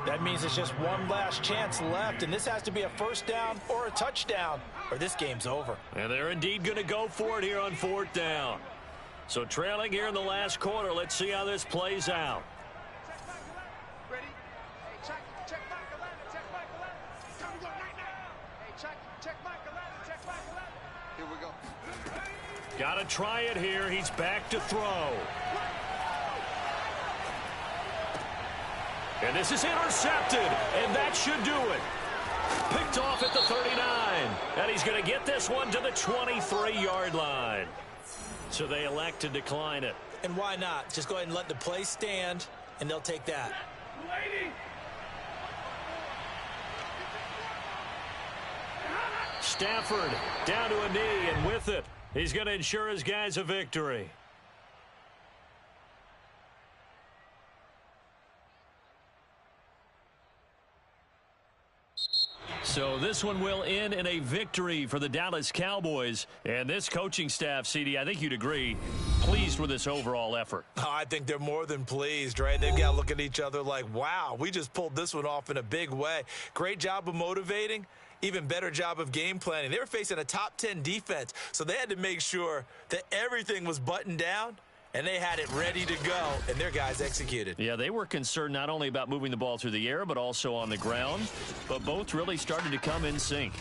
S2: That means it's just one last chance left, and this has to be a 1st down or a touchdown, or this game's over.
S1: And they're indeed going to go for it here on 4th down. So trailing here in the last quarter, let's see how this plays out.
S4: Ready? Hey, check back 11, check back 11. Time to go right now. Hey, check back 11, check back 11. Here we go.
S1: Got to try it here. He's back to throw. And this is intercepted, and that should do it. Picked off at the 39, and he's going to get this one to the 23-yard line. So they elect to decline it.
S2: And why not? Just go ahead and let the play stand, and they'll take that.
S1: Stafford down to a knee, and with it, he's going to ensure his guys a victory. So this one will end in a victory for the Dallas Cowboys. And this coaching staff, CD, I think you'd agree, pleased with this overall effort.
S2: Oh, I think they're more than pleased, right? They've got to look at each other like, wow, we just pulled this one off in a big way. Great job of motivating. Even better job of game planning. They were facing a top 10 defense, so they had to make sure that everything was buttoned down, and they had it ready to go, and their guys executed.
S1: Yeah, they were concerned not only about moving the ball through the air, but also on the ground. But both really started to come in sync.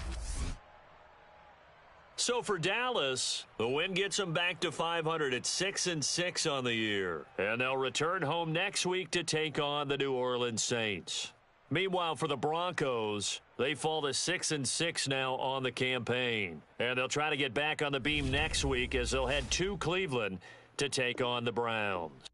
S1: So for Dallas, the win gets them back to 500 at 6-6 on the year. And they'll return home next week to take on the New Orleans Saints. Meanwhile, for the Broncos, they fall to 6-6 now on the campaign. And they'll try to get back on the beam next week as they'll head to Cleveland to take on the Browns.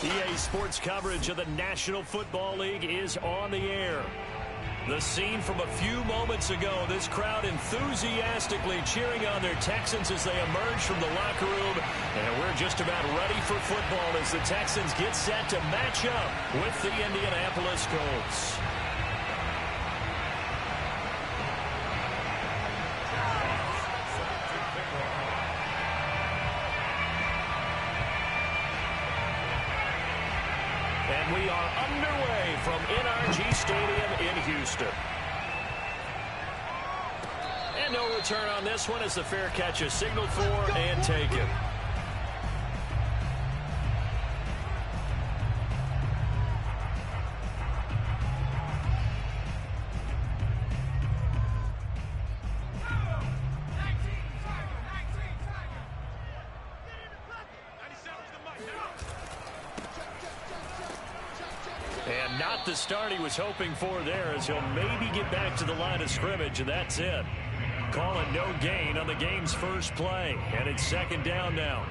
S1: EA Sports coverage of the National Football League is on the air. The scene from a few moments ago, this crowd enthusiastically cheering on their Texans as they emerge from the locker room. And we're just about ready for football as the Texans get set to match up with the Indianapolis Colts. And we are underway from NRG Stadium in Houston. And no return on this one as the fair catch is signaled for and taken. And not the start he was hoping for there, as he'll maybe get back to the line of scrimmage, and that's it. Calling no gain on the game's first play, and it's second down now.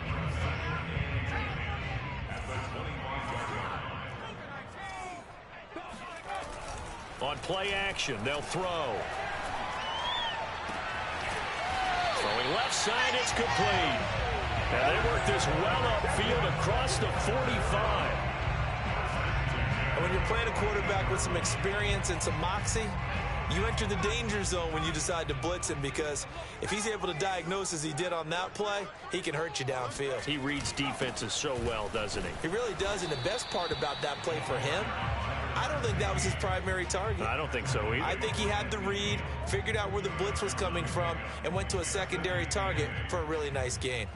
S1: On play action, they'll throw. Throwing left side, it's complete. And they work this well upfield across the 45.
S2: And when you're playing a quarterback with some experience and some moxie, you enter the danger zone when you decide to blitz him, because if he's able to diagnose as he did on that play, he can hurt you downfield.
S1: He reads defenses so well, doesn't he?
S2: He really does, and the best part about that play for him, I don't think that was his primary target.
S1: I don't think so either.
S2: I think he had the read, figured out where the blitz was coming from, and went to a secondary target for a really nice gain.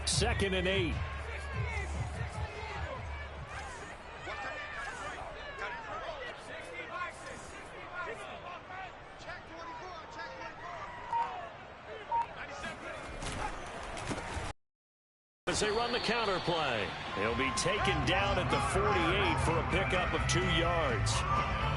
S1: Second and 8. As they run the counter play, he'll be taken down at the 48 for a pickup of 2 yards.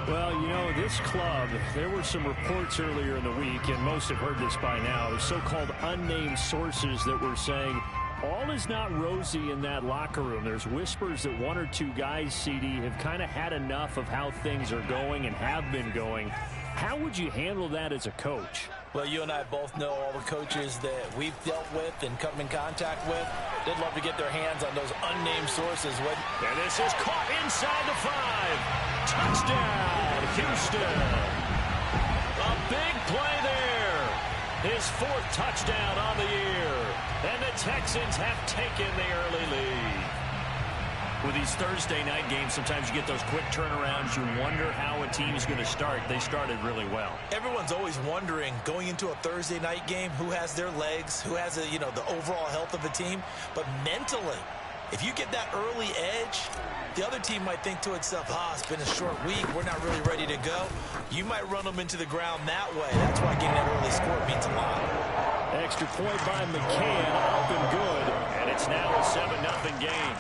S1: Well, you know, this club, there were some reports earlier in the week, and most have heard this by now, so-called unnamed sources that were saying all is not rosy in that locker room. There's whispers that 1 or 2 guys, CD, have kind of had enough of how things are going and have been going. How would you handle that as a coach?
S2: Well, you and I both know all the coaches that we've dealt with and come in contact with. They'd love to get their hands on those unnamed sources.
S1: And this is caught inside the 5. Touchdown, Houston. A big play there. His 4th touchdown on the year. And the Texans have taken the early lead. With these Thursday night games, sometimes you get those quick turnarounds. You wonder how a team is going to start. They started really well.
S2: Everyone's always wondering, going into a Thursday night game, who has their legs, who has the overall health of the team. But mentally, if you get that early edge, the other team might think to itself, it's been a short week, we're not really ready to go. You might run them into the ground that way. That's why getting that early score means a lot.
S1: Extra point by McCann, up and good. And it's now a 7-0 game.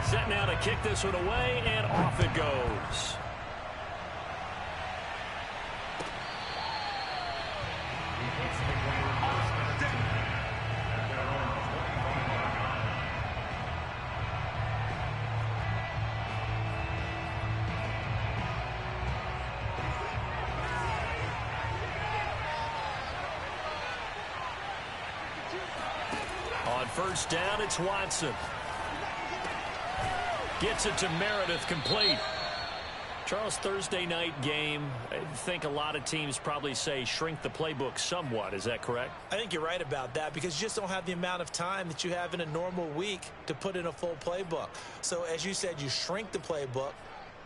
S1: Set now to kick this one away, and off it goes. On first down, it's Watson. Gets it to Meredith, complete. Charles, Thursday night game, I think a lot of teams probably say shrink the playbook somewhat. Is that correct?
S2: I think you're right about that, because you just don't have the amount of time that you have in a normal week to put in a full playbook. So as you said, you shrink the playbook,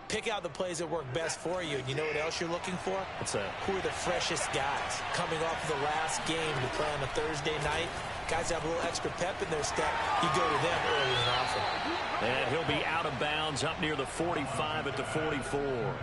S2: pick out the plays that work best for you. And you know what else you're looking for?
S1: What's that?
S2: Who are the freshest guys coming off the last game to play on a Thursday night? Guys have a little extra pep in their step. You go to them early and often.
S1: And he'll be out of bounds up near the 45 at the 44.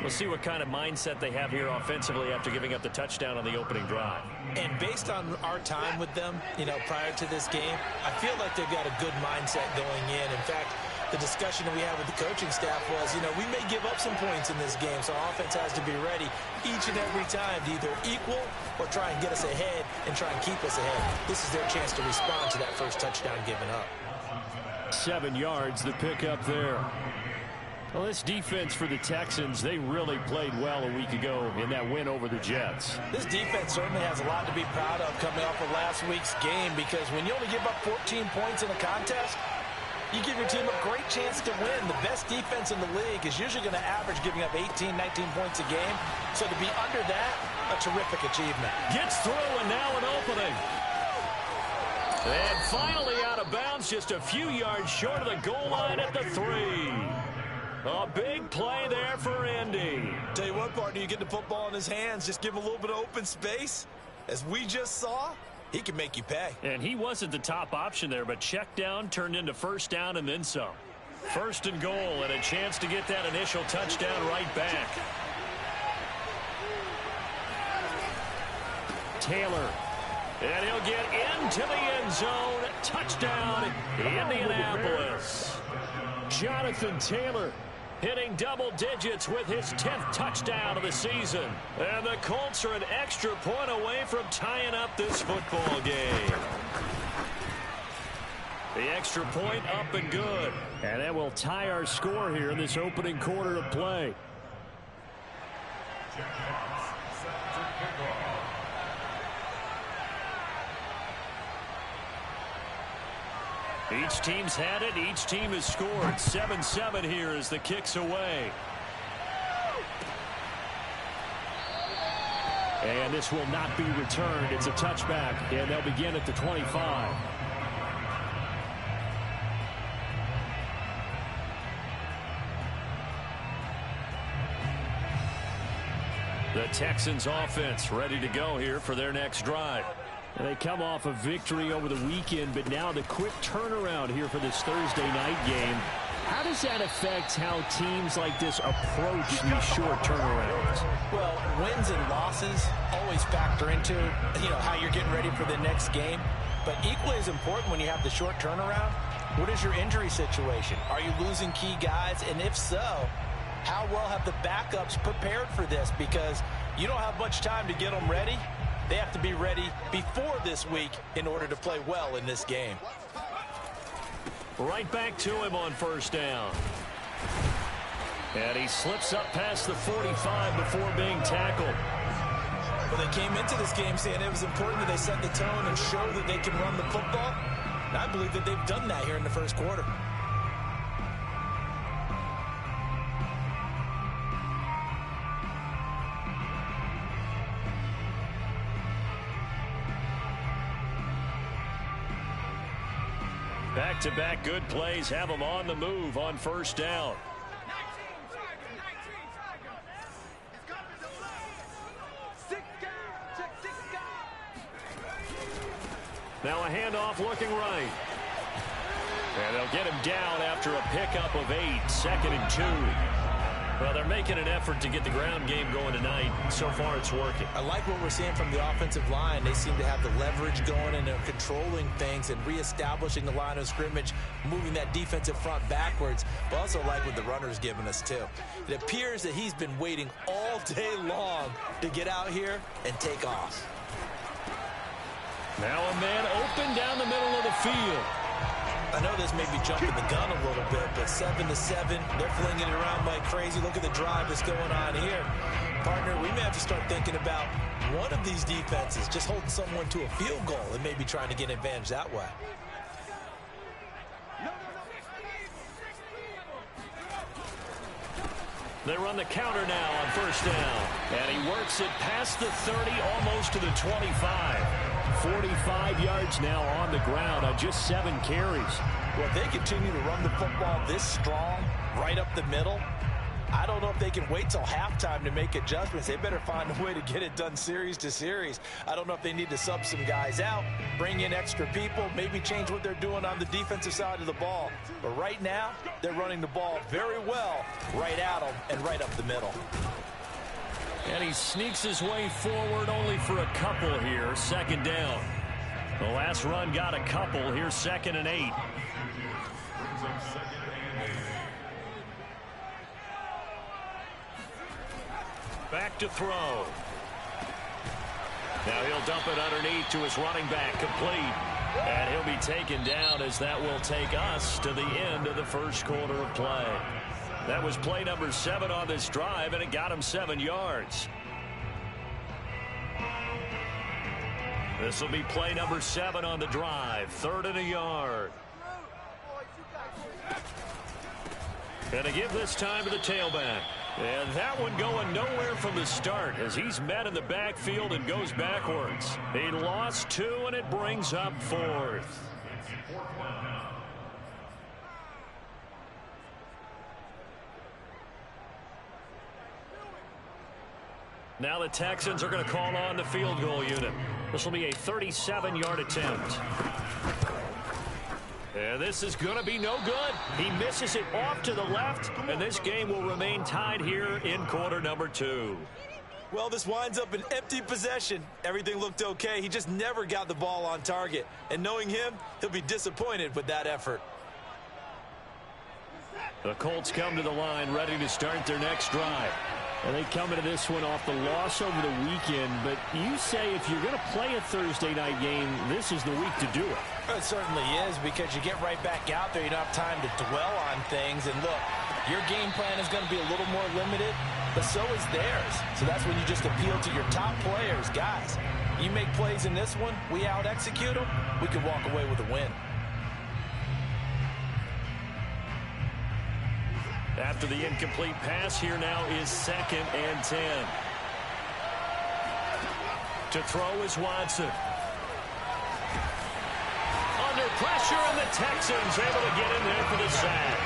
S1: We'll see what kind of mindset they have here offensively after giving up the touchdown on the opening drive.
S2: And based on our time with them, prior to this game, I feel like they've got a good mindset going in. In fact, the discussion that we had with the coaching staff was, we may give up some points in this game, so our offense has to be ready each and every time to either equal or try and get us ahead and try and keep us ahead. This is their chance to respond to that first touchdown given up.
S1: 7 yards, the pickup there. Well, this defense for the Texans, they really played well a week ago in that win over the Jets.
S2: This defense certainly has a lot to be proud of coming off of last week's game, because when you only give up 14 points in a contest, you give your team a great chance to win. The best defense in the league is usually going to average giving up 18, 19 points a game. So to be under that, a terrific achievement.
S1: Gets through, and now an opening. And finally out of bounds, just a few yards short of the goal line at the 3. A big play there for Indy.
S2: Tell you what, partner, you get the football in his hands, just give him a little bit of open space. As we just saw, he can make you pay.
S1: And he wasn't the top option there, but check down turned into first down and then some. First and goal, and a chance to get that initial touchdown right back. Taylor. And he'll get into the end zone. Touchdown, Indianapolis. Jonathan Taylor hitting double digits with his 10th touchdown of the season. And the Colts are an extra point away from tying up this football game. The extra point up and good. And that will tie our score here in this opening quarter of play. Each team's had it. Each team has scored. 7-7 here as the kick's away. And this will not be returned. It's a touchback, and they'll begin at the 25. The Texans offense ready to go here for their next drive. And they come off a victory over the weekend, but now the quick turnaround here for this Thursday night game. How does that affect how teams like this approach these short turnarounds?
S2: Well, wins and losses always factor into, how you're getting ready for the next game. But equally as important when you have the short turnaround, what is your injury situation? Are you losing key guys? And if so, how well have the backups prepared for this? Because you don't have much time to get them ready. They have to be ready before this week in order to play well in this game.
S1: Right back to him on first down. And he slips up past the 45 before being tackled.
S2: Well, they came into this game saying it was important that they set the tone and show that they can run the football. And I believe that they've done that here in the first quarter.
S1: Back-to-back good plays have them on the move on first down. Now a handoff looking right. And they'll get him down after a pickup of 8, 2nd and 2. Well, they're making an effort to get the ground game going tonight. So far, it's working.
S2: I like what we're seeing from the offensive line. They seem to have the leverage going, and they're controlling things and reestablishing the line of scrimmage, moving that defensive front backwards. But also like what the runner's giving us, too. It appears that he's been waiting all day long to get out here and take off.
S1: Now a man open down the middle of the field.
S2: I know this may be jumping the gun a little bit, but 7-7, they're flinging it around like crazy. Look at the drive that's going on here. Partner, we may have to start thinking about one of these defenses just holding someone to a field goal and maybe trying to get an advantage that way.
S1: They run the counter now on first down. And he works it past the 30, almost to the 25. 45 yards now on the ground on just 7 carries.
S2: Well, if they continue to run the football this strong, right up the middle, I don't know if they can wait till halftime to make adjustments. They better find a way to get it done series to series. I don't know if they need to sub some guys out, bring in extra people, maybe change what they're doing on the defensive side of the ball. But right now, they're running the ball very well right at them and right up the middle.
S1: And he sneaks his way forward only for a couple here. Second down. The last run got a couple. Here's 2nd and 8. Back to throw. Now he'll dump it underneath to his running back, complete. And he'll be taken down as that will take us to the end of the first quarter of play. That was play number 7 on this drive, and it got him 7 yards. This will be play number 7 on the drive. 3rd and a yard. And to give this time to the tailback. And that one going nowhere from the start as he's met in the backfield and goes backwards. He lost 2, and it brings up 4th. Now the Texans are going to call on the field goal unit. This will be a 37-yard attempt. And this is going to be no good. He misses it off to the left, and this game will remain tied here in quarter number 2.
S2: Well, this winds up an empty possession. Everything looked okay. He just never got the ball on target. And knowing him, he'll be disappointed with that effort.
S1: The Colts come to the line ready to start their next drive. And they come into this one off the loss over the weekend. But you say if you're going to play a Thursday night game, this is the week to do it.
S2: It certainly is, because you get right back out there. You don't have time to dwell on things. And look, your game plan is going to be a little more limited, but so is theirs. So that's when you just appeal to your top players. Guys, you make plays in this one, we out-execute them, we could walk away with a win.
S1: After the incomplete pass, here now is 2nd and 10. To throw is Watson. Under pressure, and the Texans able to get in there for the sack.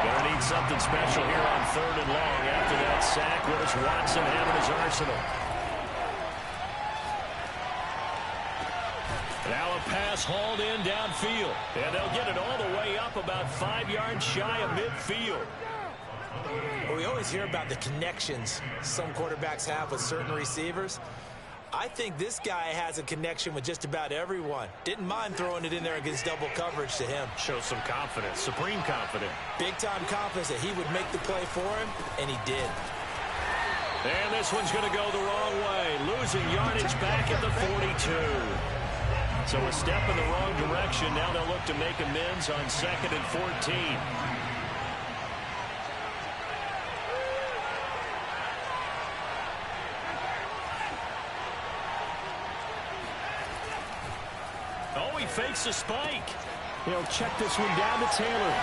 S1: Gonna need something special here on 3rd and long. After that sack, what does Watson have in his arsenal? Now a pass hauled in downfield. And they'll get it all the way up about 5 yards shy of midfield.
S2: Well, we always hear about the connections some quarterbacks have with certain receivers. I think this guy has a connection with just about everyone. Didn't mind throwing it in there against double coverage to him.
S1: Shows some confidence, supreme confidence.
S2: Big-time confidence that he would make the play for him, and he did.
S1: And this one's going to go the wrong way. Losing yardage back at the 42. So a step in the wrong direction. Now they'll look to make amends on 2nd and 14. Oh, he fakes a spike. They'll check this one down to Taylor.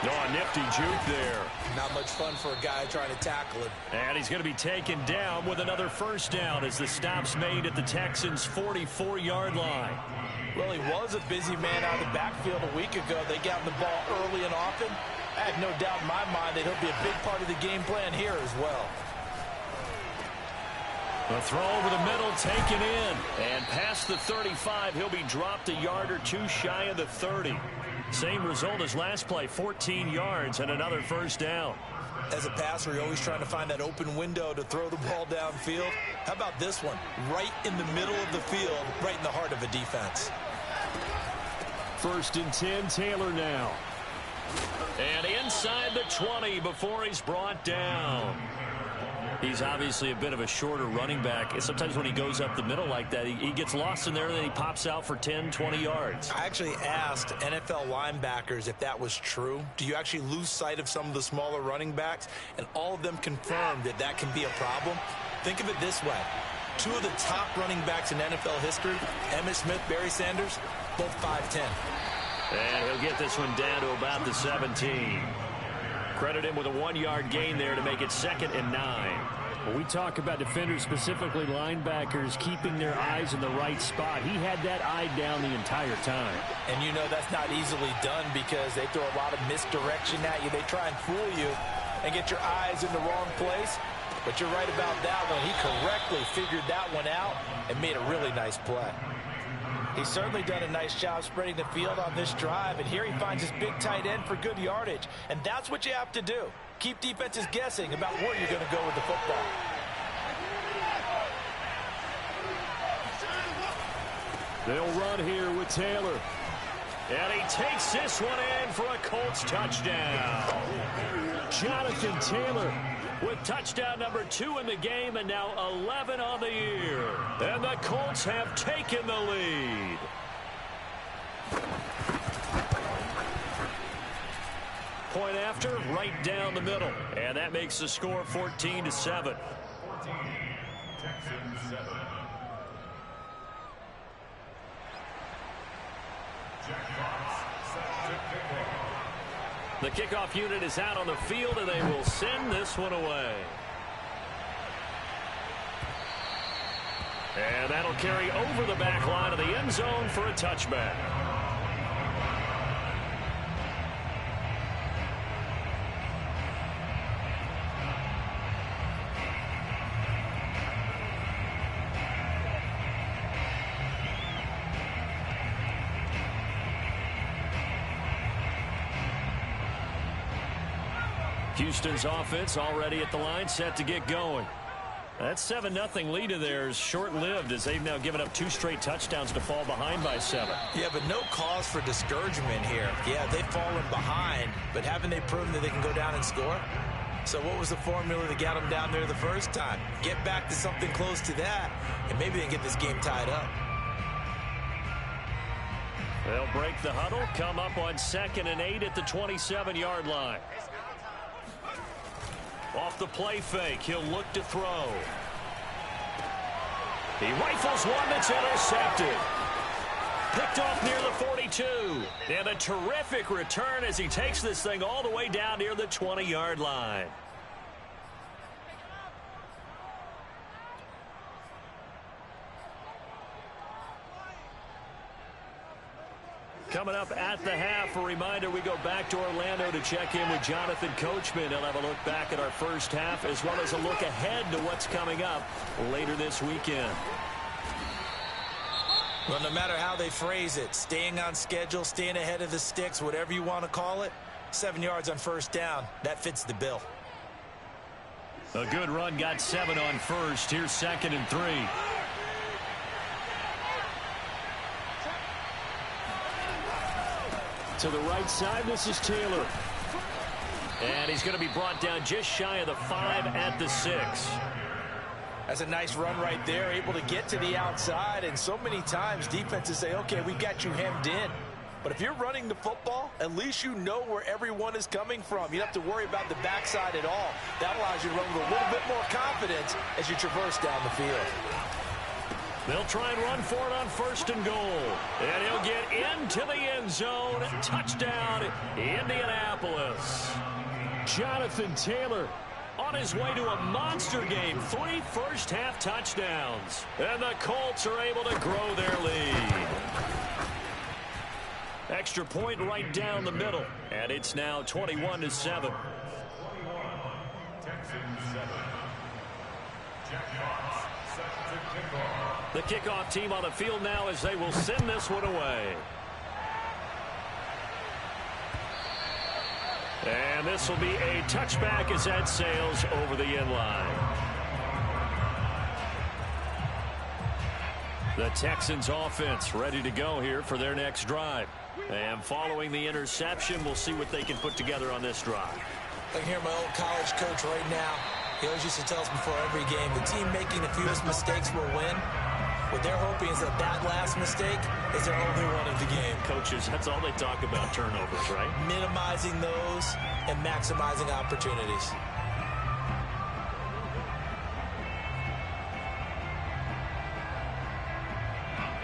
S1: Oh, a nifty juke there.
S2: Not much fun for a guy trying to tackle him.
S1: And he's going to be taken down with another first down as the stop's made at the Texans' 44-yard line.
S2: Well, he was a busy man out of the backfield a week ago. They got him the ball early and often. I have no doubt in my mind that he'll be a big part of the game plan here as well.
S1: The throw over the middle taken in. And past the 35, he'll be dropped a yard or two shy of the 30. Same result as last play, 14 yards and another first down.
S2: As a passer, you're always trying to find that open window to throw the ball downfield. How about this one? Right in the middle of the field, right in the heart of a defense.
S1: 1st and 10, Taylor now. And inside the 20 before he's brought down. He's obviously a bit of a shorter running back. Sometimes when he goes up the middle like that, he gets lost in there, and then he pops out for 10, 20 yards.
S2: I actually asked NFL linebackers if that was true. Do you actually lose sight of some of the smaller running backs? And all of them confirmed that that can be a problem. Think of it this way. 2 of the top running backs in NFL history, Emmitt Smith, Barry Sanders, both 5'10".
S1: And he'll get this one down to about the 17. Credit him with a 1-yard gain there to make it 2nd and 9.
S6: When we talk about defenders, specifically linebackers, keeping their eyes in the right spot, he had that eye down the entire time.
S2: And you know that's not easily done because they throw a lot of misdirection at you. They try and fool you. and get your eyes in the wrong place. But you're right about that one. He correctly figured that one out and made a really nice play. He's certainly done a nice job spreading the field on this drive, and here he finds his big tight end for good yardage. And that's what you have to do. Keep defenses guessing about where you're going to go with the football.
S1: They'll run here with Taylor. And he takes this one in for a Colts touchdown. Jonathan Taylor with touchdown number 2 in the game, and now 11 on the year. And the Colts have taken the lead. Point after, right down the middle. And that makes the score 14-7.
S3: 14, Texans 7. Jack Fox set to kick off.
S1: The kickoff unit is out on the field, and they will send this one away. And that'll carry over the back line of the end zone for a touchback. Houston's offense already at the line, set to get going. That 7-0 lead of theirs short-lived, as they've now given up 2 straight touchdowns to fall behind by 7.
S2: Yeah, but no cause for discouragement here. Yeah, they've fallen behind, but haven't they proven that they can go down and score? So what was the formula that got them down there the first time? Get back to something close to that, and maybe they can get this game tied up.
S1: They'll break the huddle, come up on 2nd and 8 at the 27-yard line. Off the play fake, he'll look to throw. He rifles one that's intercepted. Picked off near the 42. And a terrific return as he takes this thing all the way down near the 20-yard line. Coming up at the half, a reminder, we go back to Orlando to check in with Jonathan Coachman. He'll have a look back at our first half as well as a look ahead to what's coming up later this weekend.
S2: Well, no matter how they phrase it, staying on schedule, staying ahead of the sticks, whatever you want to call it, 7 yards on first down, that fits the bill.
S1: A good run, got 7 on first. Here's 2nd and 3. To the right side, this is Taylor. And he's going to be brought down just shy of the 5 at the 6.
S2: That's a nice run right there, able to get to the outside. And so many times defenses say, okay, we've got you hemmed in. But if you're running the football, at least you know where everyone is coming from. You don't have to worry about the backside at all. That allows you to run with a little bit more confidence as you traverse down the field.
S1: They'll try and run for it on 1st and goal. And he'll get into the end zone. Touchdown, Indianapolis. Jonathan Taylor on his way to a monster game. 3 first-half touchdowns. And the Colts are able to grow their lead. Extra point right down the middle. And it's now 21-7.
S3: 21, Texans 7. Jack Fox set to kick off.
S1: The kickoff team on the field now as they will send this one away. And this will be a touchback as that sails over the end line. The Texans offense ready to go here for their next drive. And following the interception, we'll see what they can put together on this drive.
S2: I can hear my old college coach right now. He always used to tell us before every game, the team making the fewest mistakes will win. What they're hoping is that last mistake is their only one of the game.
S1: Coaches, that's all they talk about, turnovers, right?
S2: Minimizing those and maximizing opportunities.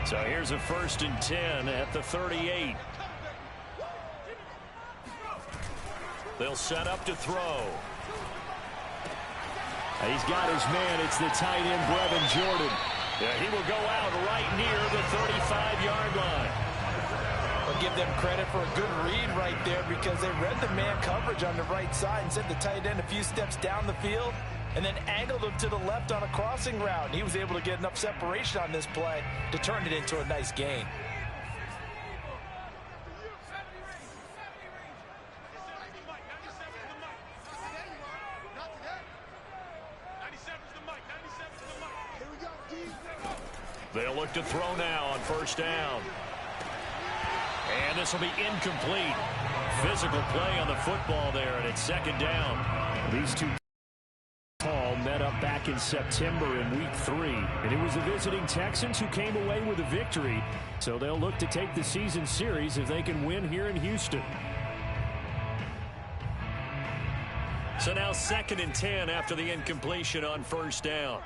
S1: So here's a 1st and 10 at the 38. They'll set up to throw. He's got his man. It's the tight end, Brevin Jordan. Yeah, he will go out right near the 35-yard line.
S2: But give them credit for a good read right there because they read the man coverage on the right side and sent the tight end a few steps down the field and then angled him to the left on a crossing route. And he was able to get enough separation on this play to turn it into a nice gain.
S1: They'll look to throw now on first down. And this will be incomplete. Physical play on the football there, and it's second down.
S6: These two Paul met up back in September in Week 3, and it was the visiting Texans who came away with a victory. So they'll look to take the season series if they can win here in Houston.
S1: So now 2nd and 10 after the incompletion on first down.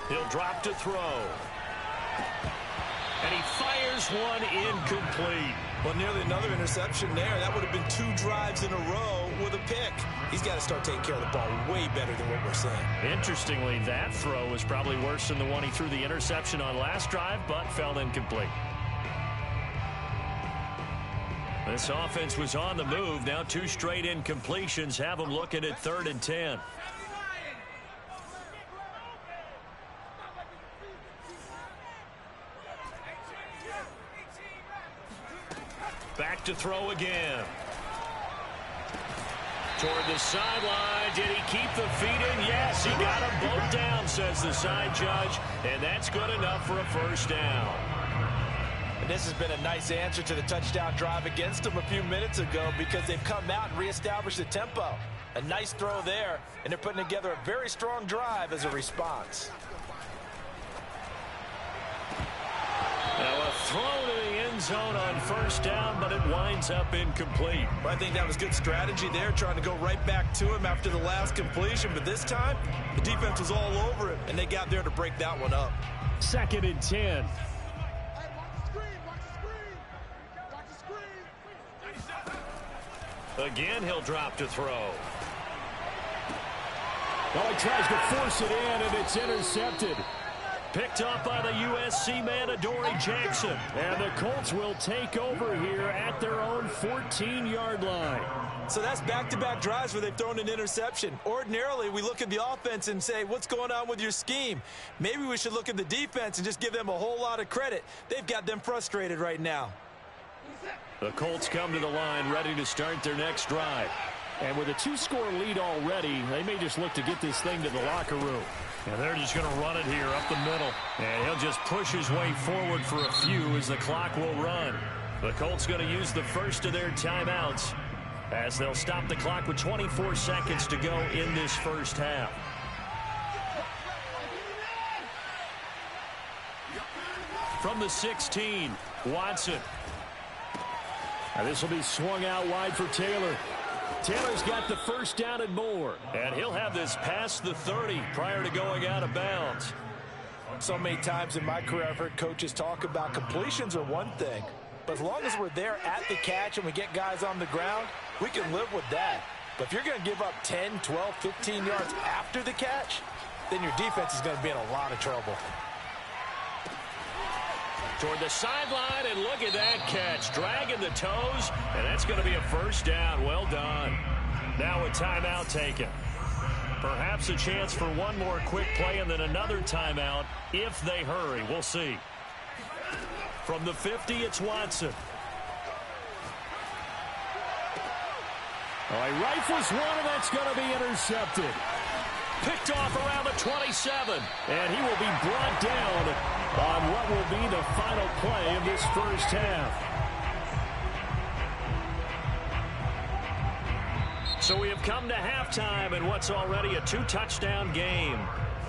S1: He'll drop to throw. And he fires one incomplete.
S2: Well, nearly another interception there. That would have been 2 drives in a row with a pick. He's got to start taking care of the ball way better than what we're seeing.
S1: Interestingly, that throw was probably worse than the one he threw the interception on last drive, but fell incomplete. This offense was on the move. Now 2 straight incompletions have them looking at 3rd and 10. Back to throw again. Toward the sideline. Did he keep the feet in? Yes, he got them both down, says the side judge. And that's good enough for a first down.
S2: And this has been a nice answer to the touchdown drive against them a few minutes ago because they've come out and reestablished the tempo. A nice throw there, and they're putting together a very strong drive as a response.
S1: Now a throw to the end zone on first down, but it winds up incomplete.
S2: Well, I think that was good strategy there, trying to go right back to him after the last completion. But this time, the defense was all over him, and they got there to break that one up.
S6: 2nd and 10.
S1: Again, he'll drop to throw.
S6: Well, he tries to force it in, and it's intercepted.
S1: Picked off by the USC man, Adoree Jackson.
S6: And the Colts will take over here at their own 14-yard line.
S2: So that's back-to-back drives where they've thrown an interception. Ordinarily, we look at the offense and say, what's going on with your scheme? Maybe we should look at the defense and just give them a whole lot of credit. They've got them frustrated right now.
S1: The Colts come to the line ready to start their next drive.
S6: And with a 2-score lead already, they may just look to get this thing to the locker room.
S1: And they're just going to run it here up the middle. And he'll just push his way forward for a few as the clock will run. The Colts going to use the first of their timeouts as they'll stop the clock with 24 seconds to go in this first half. From the 16, Watson.
S6: Now this will be swung out wide for Taylor. Taylor's got the first down and more.
S1: And he'll have this past the 30 prior to going out of bounds.
S2: So many times in my career I've heard coaches talk about completions are one thing. But as long as we're there at the catch and we get guys on the ground, we can live with that. But if you're going to give up 10, 12, 15 yards after the catch, then your defense is going to be in a lot of trouble.
S1: Toward the sideline, and look at that catch. Dragging the toes, and that's going to be a first down. Well done. Now a timeout taken. Perhaps a chance for one more quick play and then another timeout if they hurry. We'll see. From the 50, it's Watson.
S6: All right, rifles one, and that's going to be intercepted.
S1: Picked off around the 27.
S6: And he will be brought down on what will be the final play of this first half.
S1: So we have come to halftime in what's already a 2-touchdown game.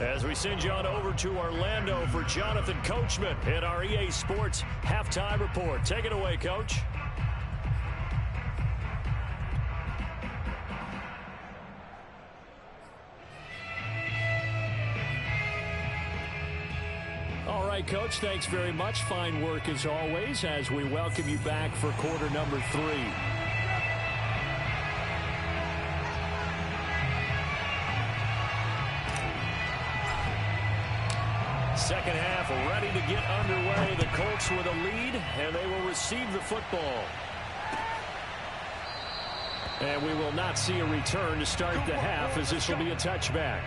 S1: As we send you on over to Orlando for Jonathan Coachman in our EA Sports Halftime Report. Take it away, Coach.
S6: All right, Coach, thanks very much. Fine work as always as we welcome you back for quarter number 3.
S1: second half ready to get underway. The Colts with a lead, and they will receive the football. And we will not see a return to start the half, as this will be a touchback.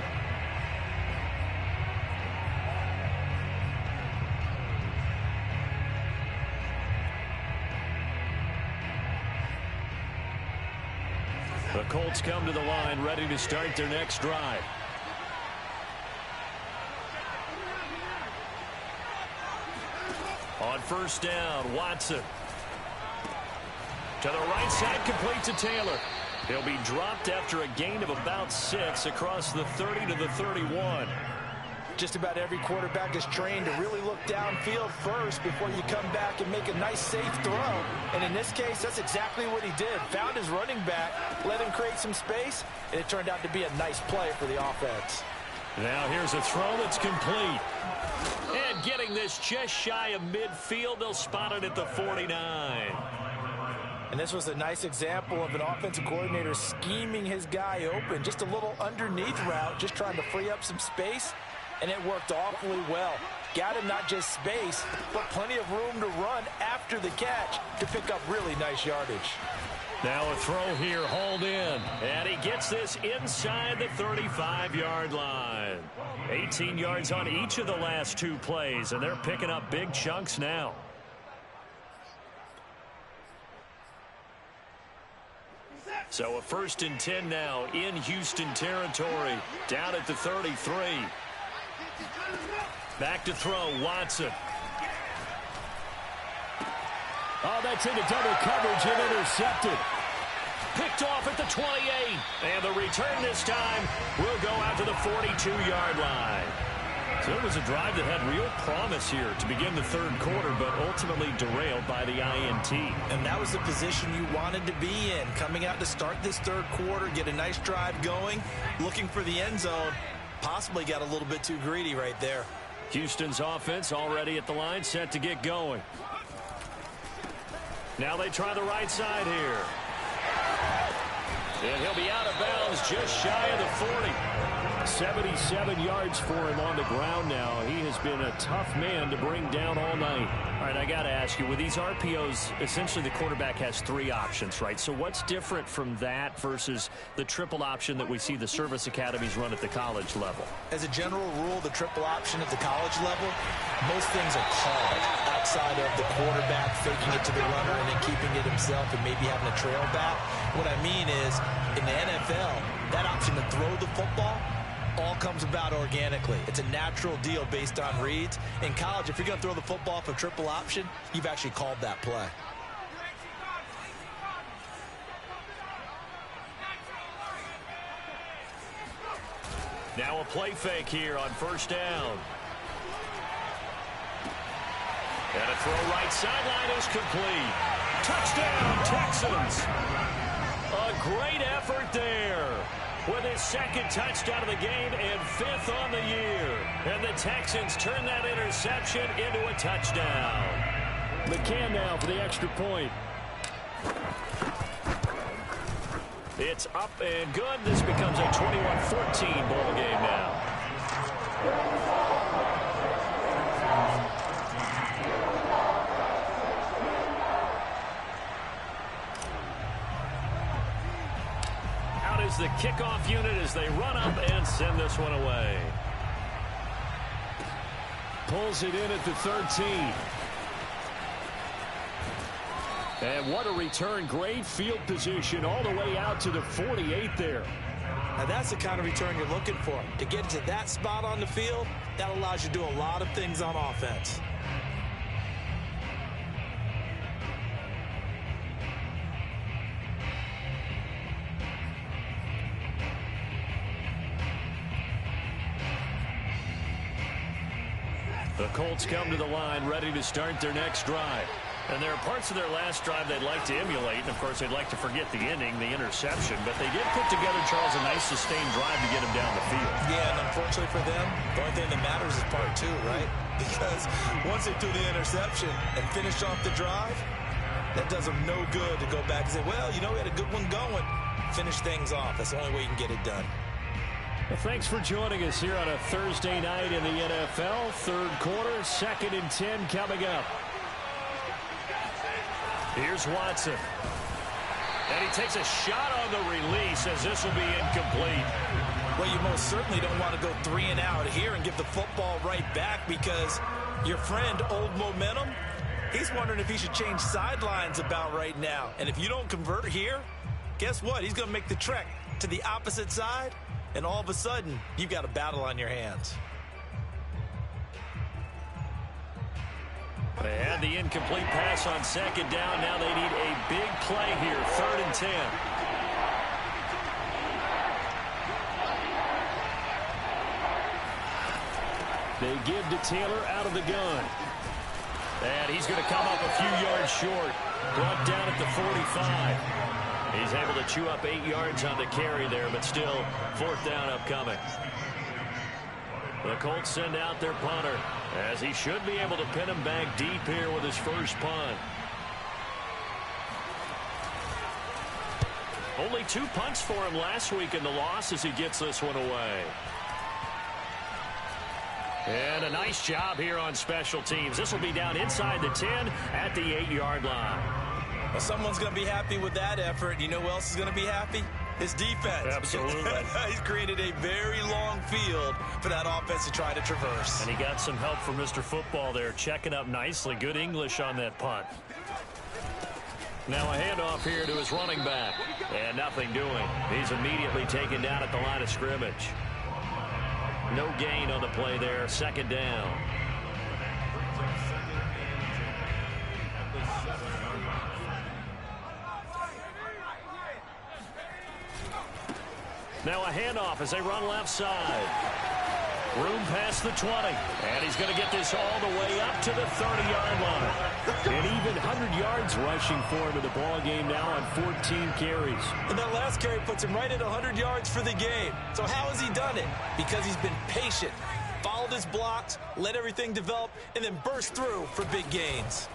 S1: The Colts come to the line, ready to start their next drive. On first down, Watson. To the right side, complete to Taylor. He'll be dropped after a gain of about 6 across the 30 to the 31.
S2: Just about every quarterback is trained to really look downfield first before you come back and make a nice, safe throw. And in this case, that's exactly what he did. Found his running back, let him create some space, and it turned out to be a nice play for the offense.
S1: Now here's a throw that's complete. And getting this just shy of midfield, they'll spot it at the 49.
S2: And this was a nice example of an offensive coordinator scheming his guy open. Just a little underneath route, just trying to free up some space. And it worked awfully well. Got him not just space, but plenty of room to run after the catch to pick up really nice yardage.
S1: Now a throw here, hauled in. And he gets this inside the 35-yard line. 18 yards on each of the last 2 plays, and they're picking up big chunks now. So a 1st and 10 now in Houston territory, down at the 33. Back to throw, Watson.
S6: Oh, that's into double coverage and intercepted.
S1: Picked off at the 28. And the return this time will go out to the 42-yard line. So it was a drive that had real promise here to begin the 3rd quarter, but ultimately derailed by the INT.
S2: And that was the position you wanted to be in. Coming out to start this 3rd quarter, get a nice drive going, looking for the end zone. Possibly got a little bit too greedy right there.
S1: Houston's offense already at the line, set to get going. Now they try the right side here. And he'll be out of bounds just shy of the 40.
S6: 77 yards for him on the ground now. He has been a tough man to bring down all night.
S1: All right, I got to ask you, with these RPOs, essentially the quarterback has 3 options, right? So what's different from that versus the triple option that we see the service academies run at the college level?
S2: As a general rule, the triple option at the college level, most things are called outside of the quarterback faking it to the runner and then keeping it himself and maybe having a trail back. What I mean is, in the NFL, that option to throw the football all comes about organically. It's a natural deal based on reads. In college, if you're going to throw the football for triple option, you've actually called that play.
S1: Now a play fake here on first down. And a throw right sideline is complete. Touchdown, Texans. A great effort there. With his 2nd touchdown of the game and 5th on the year. And the Texans turn that interception into a touchdown.
S6: McCann now for the extra point.
S1: It's up and good. This becomes a 21-14 ball game now. The kickoff unit as they run up and send this one away.
S6: Pulls it in at the 13. And what a return. Great field position all the way out to the 48 there.
S2: Now that's the kind of return you're looking for. To get to that spot on the field, that allows you to do a lot of things on offense.
S1: The Colts come to the line ready to start their next drive. And there are parts of their last drive they'd like to emulate. And, of course, they'd like to forget the ending, the interception. But they did put together, Charles, a nice sustained drive to get him down the field.
S2: Yeah, and unfortunately for them, the only thing that matters is part 2, right? Because once they do the interception and finish off the drive, that does them no good to go back and say, well, you know, we had a good one going. Finish things off. That's the only way you can get it done.
S6: Well, thanks for joining us here on a Thursday night in the NFL. Third quarter, 2nd and 10 coming up. Here's Watson. And he takes a shot on the release as this will be incomplete.
S2: Well, you most certainly don't want to go 3 and out here and give the football right back because your friend, Old Momentum, he's wondering if he should change sidelines about right now. And if you don't convert here, guess what? He's going to make the trek to the opposite side, and all of a sudden, you've got a battle on your hands.
S1: They had the incomplete pass on 2nd down. Now they need a big play here, 3rd and 10.
S6: They give to Taylor out of the gun.
S1: And he's going to come up a few yards short. Brought down at the 45. He's able to chew up 8 yards on the carry there, but still 4th down upcoming. The Colts send out their punter, as he should be able to pin him back deep here with his first punt. Only 2 punts for him last week in the loss as he gets this one away. And a nice job here on special teams. This will be down inside the 10 at the 8-yard line.
S2: Well, someone's going to be happy with that effort. You know who else is going to be happy? His defense.
S1: Absolutely.
S2: He's created a very long field for that offense to try to traverse.
S1: And he got some help from Mr. Football there, checking up nicely. Good English on that punt. Now a handoff here to his running back. And nothing doing. He's immediately taken down at the line of scrimmage. No gain on the play there. 2nd down. Now a handoff as they run left side. Room past the 20. And he's going to get this all the way up to the 30-yard line.
S6: And even 100 yards rushing for him in the ball game now on 14 carries.
S2: And that last carry puts him right at 100 yards for the game. So how has he done it? Because he's been patient, followed his blocks, let everything develop, and then burst through for big gains.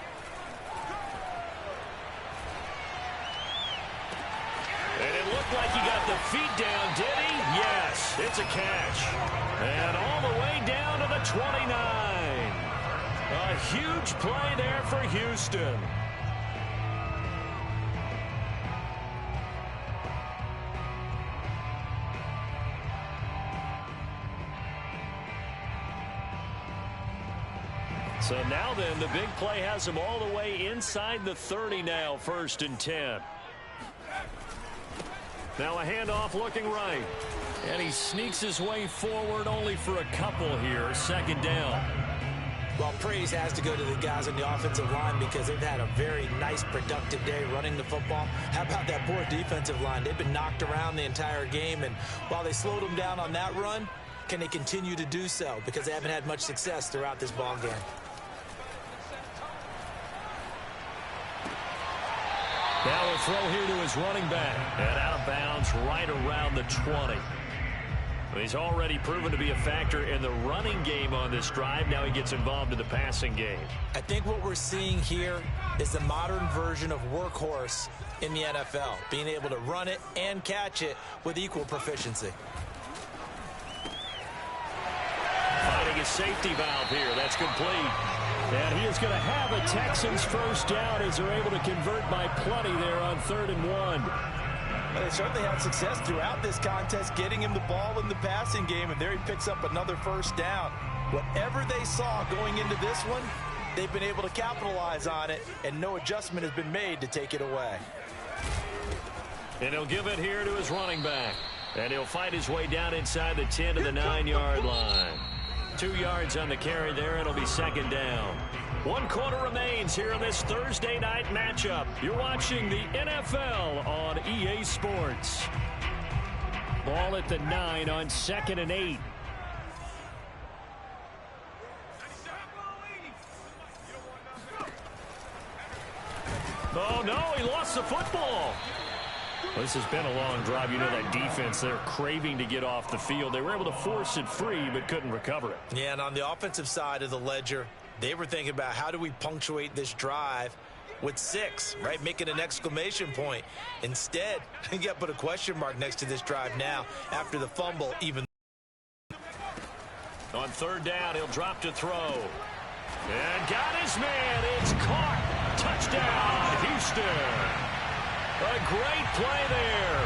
S1: And it looked like he got the feet down, did he? Yes, it's a catch. And all the way down to the 29. A huge play there for Houston. So now then, the big play has him all the way inside the 30 now, 1st and 10. Now a handoff looking right. And he sneaks his way forward only for a couple here. 2nd down.
S2: Well, praise has to go to the guys on the offensive line because they've had a very nice, productive day running the football. How about that poor defensive line? They've been knocked around the entire game, and while they slowed them down on that run, can they continue to do so? Because they haven't had much success throughout this ball game.
S1: Now a throw here to his running back. And out of bounds right around the 20. He's already proven to be a factor in the running game on this drive. Now he gets involved in the passing game.
S2: I think what we're seeing here is the modern version of workhorse in the NFL, being able to run it and catch it with equal proficiency.
S1: Finding a safety valve here. That's complete.
S6: And he is going to have a Texans first down as they're able to convert by plenty there on 3rd and 1.
S2: Well, they certainly had success throughout this contest, getting him the ball in the passing game, and there he picks up another first down. Whatever they saw going into this one, they've been able to capitalize on it, and no adjustment has been made to take it away.
S1: And he'll give it here to his running back. And he'll fight his way down inside the 10 to the 9-yard line. 2 yards on the carry there, and it'll be 2nd down. 1 quarter remains here in this Thursday night matchup. You're watching the NFL on EA Sports.
S6: Ball at the 9 on 2nd and 8.
S1: Oh, no, he lost the football. This has been a long drive. You know that defense, they're craving to get off the field. They were able to force it free but couldn't recover it.
S2: Yeah, and on the offensive side of the ledger, they were thinking about how do we punctuate this drive with 6, right? Making an exclamation point. Instead, you got to put a question mark next to this drive now after the fumble even
S1: On third down, he'll drop to throw. And got his man. It's caught. Touchdown, Houston. A great play there.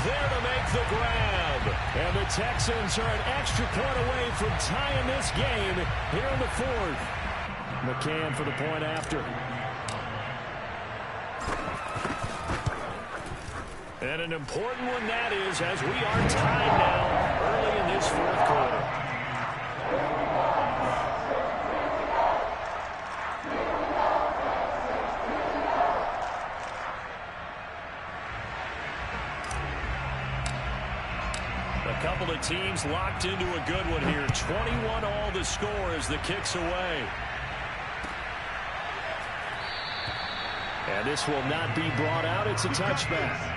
S1: There to make the grab. And the Texans are an extra point away from tying this game here in the fourth. McCann for the point after. And an important one that is, as we are tied now early in this fourth quarter. A couple of teams locked into a good one here. 21 all the score as the kick's away. And this will not be brought out. It's a touchback.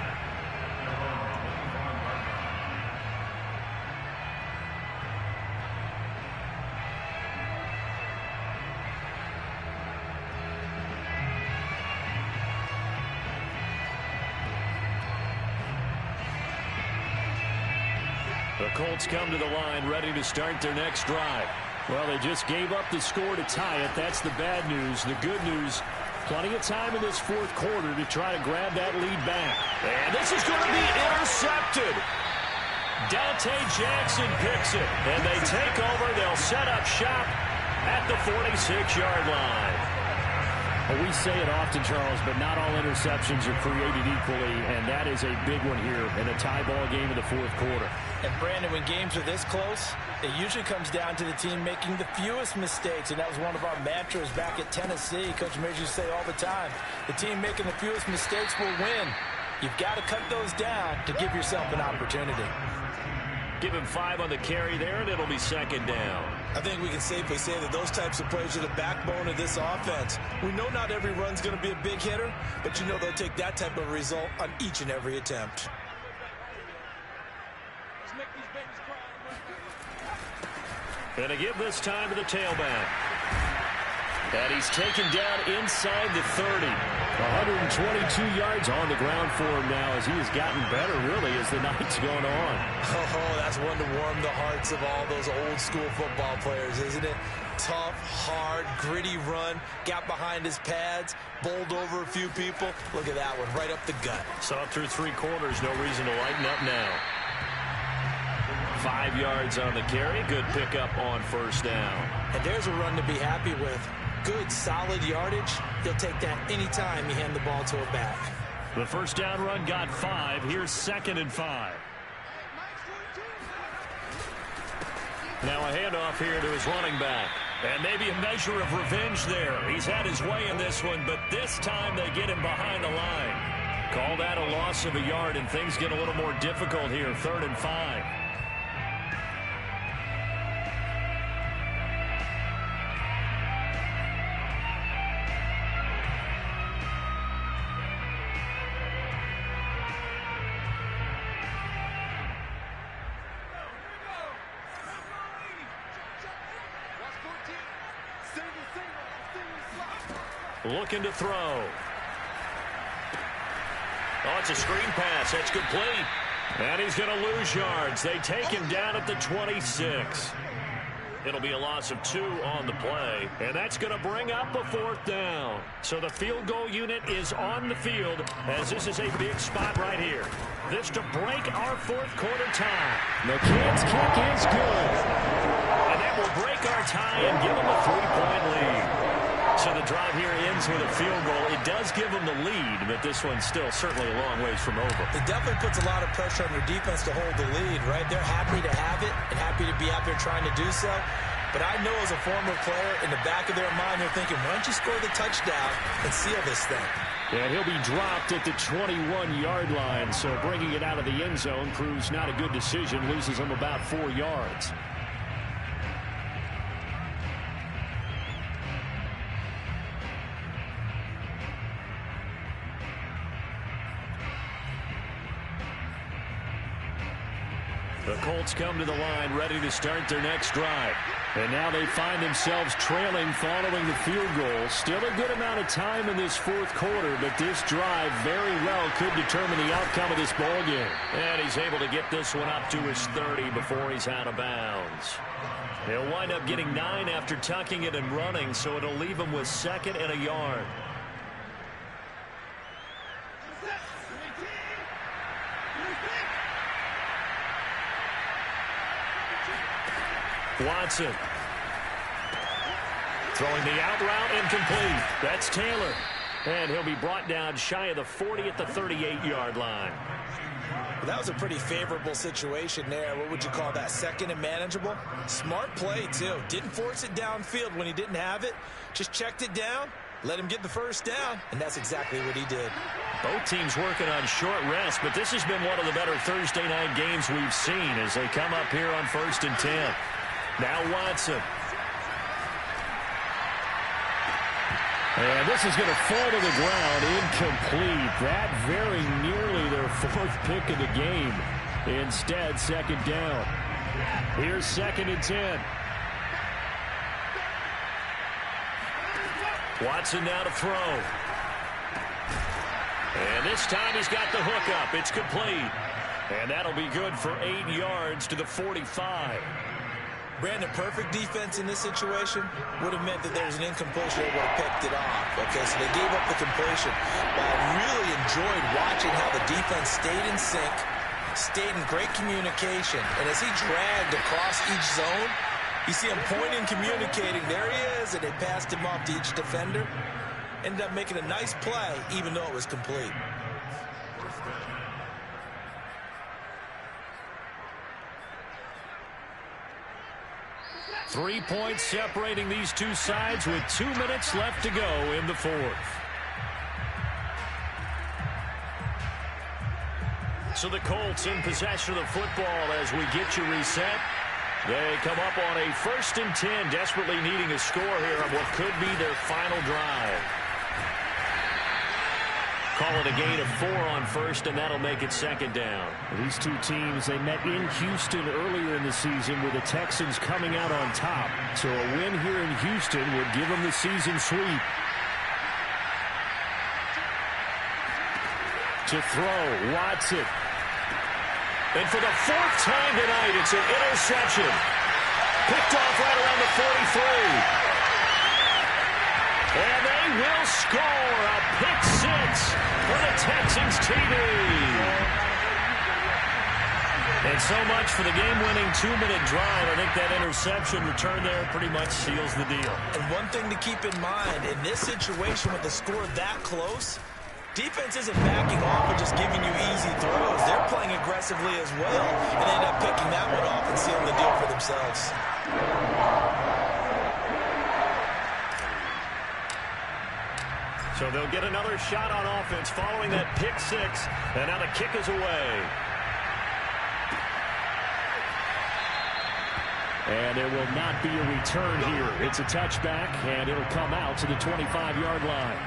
S1: The Colts come to the line ready to start their next drive. Well, they just gave up the score to tie it. That's the bad news. The good news, plenty of time in this fourth quarter to try to grab that lead back. And this is going to be intercepted. Dante Jackson picks it, and they take over. They'll set up shop at the 46-yard line. Well, we say it often, Charles, but not all interceptions are created equally, and that is a big one here in a tie ball game in the fourth quarter.
S2: And, Brandon, when games are this close, it usually comes down to the team making the fewest mistakes, and that was one of our mantras back at Tennessee. Coach Mears used to say all the time, the team making the fewest mistakes will win. You've got to cut those down to give yourself an opportunity.
S1: Give him 5 on the carry there, and it'll be second down.
S2: I think we can safely say that those types of plays are the backbone of this offense. We know not every run's going to be a big hitter, but you know they'll take that type of result on each and every attempt.
S1: And to give this time to the tailback. And he's taken down inside the 30. 122 yards on the ground for him now as he has gotten better, really, as the night's gone on.
S2: Oh, that's one to warm the hearts of all those old-school football players, isn't it? Tough, hard, gritty run, got behind his pads, bowled over a few people. Look at that one, right up the gut.
S1: Saw it through 3 quarters, no reason to lighten up now. 5 yards on the carry, good pickup on first down.
S2: And there's a run to be happy with. Good, solid yardage. He'll take that anytime you hand the ball to a back.
S1: The first down run got 5. Here's 2nd and 5. Now a handoff here to his running back. And maybe a measure of revenge there. He's had his way in this one, but this time they get him behind the line. Call that a loss of a yard, and things get a little more difficult here. 3rd and 5. Looking to throw. Oh, it's a screen pass. That's complete. And he's going to lose yards. They take him down at the 26. It'll be a loss of 2 on the play. And that's going to bring up a 4th down. So the field goal unit is on the field as this is a big spot right here. This to break our fourth quarter tie. McCann's kick is good. And that will break our tie and give them a 3-point lead. So the drive here ends with a field goal. It does give them the lead, but this one's still certainly a long ways from over.
S2: It definitely puts a lot of pressure on their defense to hold the lead, right? They're happy to have it and happy to be out there trying to do so. But I know as a former player, in the back of their mind, they're thinking, why don't you score the touchdown and seal this thing?
S6: Yeah, he'll be dropped at the 21-yard line, so bringing it out of the end zone proves not a good decision, loses him about 4 yards. The Colts come to the line ready to start their next drive. And now they find themselves trailing following the field goal. Still a good amount of time in this fourth quarter, but this drive very well could determine the outcome of this ball game.
S1: And he's able to get this one up to his 30 before he's out of bounds. He'll wind up getting 9 after tucking it and running, so it'll leave him with 2nd and a yard. Watson. Throwing the out route incomplete. That's Taylor. And he'll be brought down shy of the 40 at the 38-yard line.
S2: Well, that was a pretty favorable situation there. What would you call that? 2nd and manageable? Smart play, too. Didn't force it downfield when he didn't have it. Just checked it down, let him get the first down, and that's exactly what he did.
S1: Both teams working on short rest, but this has been one of the better Thursday night games we've seen as they come up here on 1st and 10. Now Watson.
S6: And this is going to fall to the ground, incomplete. That very nearly their 4th pick of the game. Instead, 2nd down. Here's 2nd and 10. Watson now to throw. And this time he's got the hook up. It's complete. And that'll be good for 8 yards to the 45.
S2: Brandon, perfect defense in this situation would have meant that there was an incompletion. They would have picked it off. Okay, so they gave up the completion. But I really enjoyed watching how the defense stayed in sync, stayed in great communication. And as he dragged across each zone, you see him pointing, communicating. There he is, and they passed him off to each defender. Ended up making a nice play, even though it was complete.
S1: 3 points separating these two sides with 2 minutes left to go in the 4th. So the Colts in possession of the football as we get you reset. They come up on a 1st and 10, desperately needing a score here on what could be their final drive. Call it a gain of 4 on 1st, and that'll make it 2nd down.
S6: These two teams, they met in Houston earlier in the season with the Texans coming out on top. So a win here in Houston would give them the season sweep. To throw, Watson.
S1: And for the 4th time tonight, it's an interception. Picked off right around the 43. And they will score a pick 6 for the Texans TD. And so much for the game-winning 2-minute drive. I think that interception return there pretty much seals the deal.
S2: And one thing to keep in mind, in this situation with the score that close, defense isn't backing off and just giving you easy throws. They're playing aggressively as well, and they end up picking that one off and sealing the deal for themselves.
S1: So they'll get another shot on offense following that pick 6, and now the kick is away.
S6: And there will not be a return here. It's a touchback, and it'll come out to the 25-yard line.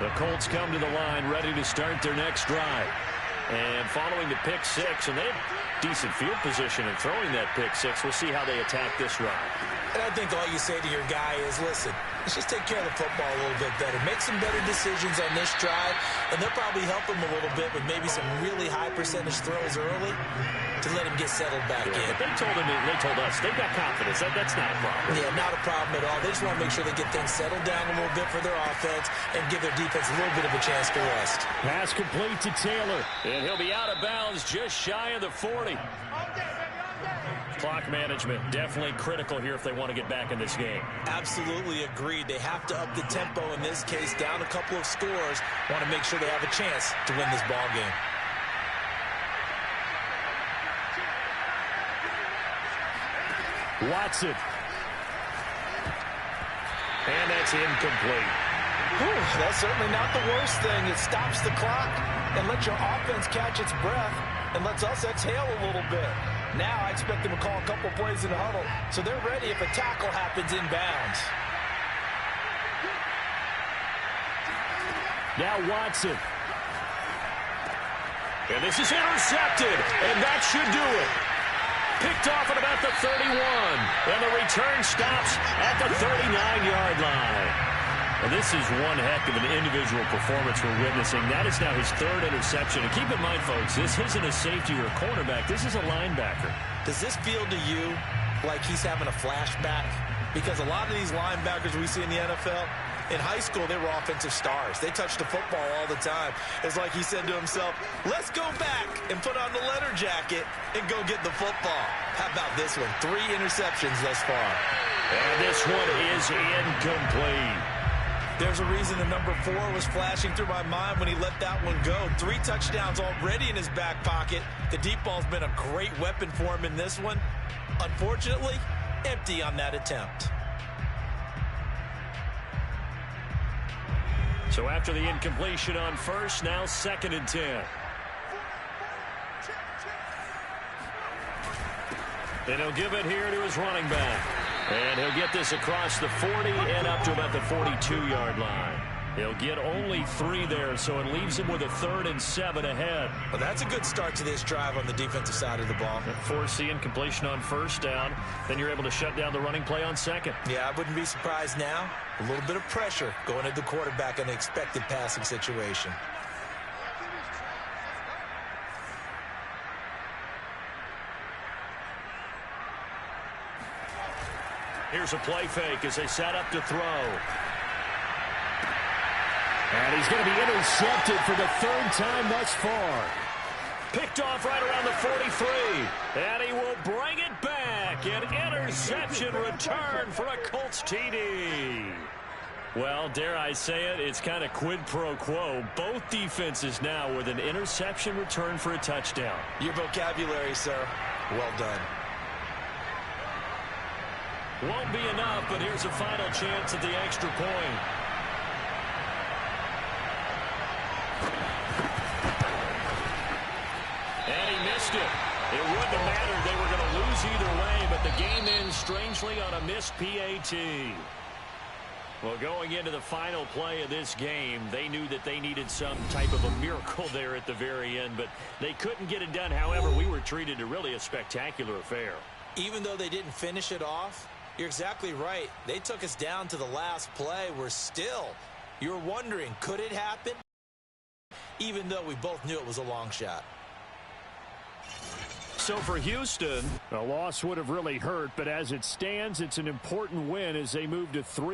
S1: The Colts come to the line ready to start their next drive. And following the pick 6, and they have decent field position in throwing that pick 6. We'll see how they attack this drive.
S2: And I think all you say to your guy is, listen, let's just take care of the football a little bit better. Make some better decisions on this drive, and they'll probably help him a little bit with maybe some really high percentage throws early to let him get settled back in.
S1: But they told us they've got confidence. That's not a problem.
S2: Yeah, not a problem at all. They just want to make sure they get things settled down a little bit for their offense and give their defense a little bit of a chance to rest.
S6: Pass complete to Taylor.
S1: And he'll be out of bounds just shy of the 40. Clock management definitely critical here if they want to get back in this game.
S2: Absolutely agreed. They have to up the tempo in this case, down a couple of scores. Want to make sure they have a chance to win this ball game.
S6: Watson.
S1: And that's incomplete.
S2: Whew, that's certainly not the worst thing. It stops the clock and lets your offense catch its breath and lets us exhale a little bit. Now I expect them to call a couple plays in the huddle, so they're ready if a tackle happens inbounds.
S6: Now Watson.
S1: And this is intercepted, and that should do it. Picked off at about the 31, and the return stops at the 39-yard line. And this is one heck of an individual performance we're witnessing. That is now his third interception. And keep in mind, folks, this isn't a safety or a cornerback. This is a linebacker.
S2: Does this feel to you like he's having a flashback? Because a lot of these linebackers we see in the NFL, in high school, they were offensive stars. They touched the football all the time. It's like he said to himself, let's go back and put on the leather jacket and go get the football. How about this one? 3 interceptions thus far.
S1: And this one is incomplete.
S2: There's a reason the number 4 was flashing through my mind when he let that one go. 3 touchdowns already in his back pocket. The deep ball's been a great weapon for him in this one. Unfortunately, empty on that attempt.
S1: So after the incompletion on first, now 2nd and 10. And he'll give it here to his running back. And he'll get this across the 40 and up to about the 42-yard line. He'll get only 3 there, so it leaves him with a 3rd and 7 ahead.
S2: Well, that's a good start to this drive on the defensive side of the ball.
S1: Force the incompletion on first down. Then you're able to shut down the running play on second.
S2: Yeah, I wouldn't be surprised now. A little bit of pressure going at the quarterback in the expected passing situation.
S1: Here's a play fake as they set up to throw. And he's going to be intercepted for the 3rd time thus far. Picked off right around the 43. And he will bring it back. An interception return for a Colts TD. Well, dare I say it, it's kind of quid pro quo. Both defenses now with an interception return for a touchdown.
S2: Your vocabulary, sir. Well done.
S1: Won't be enough, but here's a final chance at the extra point. And he missed it. It wouldn't have mattered. They were going to lose either way, but the game ends strangely on a missed PAT. Well, going into the final play of this game, they knew that they needed some type of a miracle there at the very end, but they couldn't get it done. However, we were treated to really a spectacular affair.
S2: Even though they didn't finish it off, you're exactly right. They took us down to the last play. You're wondering, could it happen? Even though we both knew it was a long shot.
S1: So for Houston,
S6: a loss would have really hurt, but as it stands, it's an important win as they move to 3.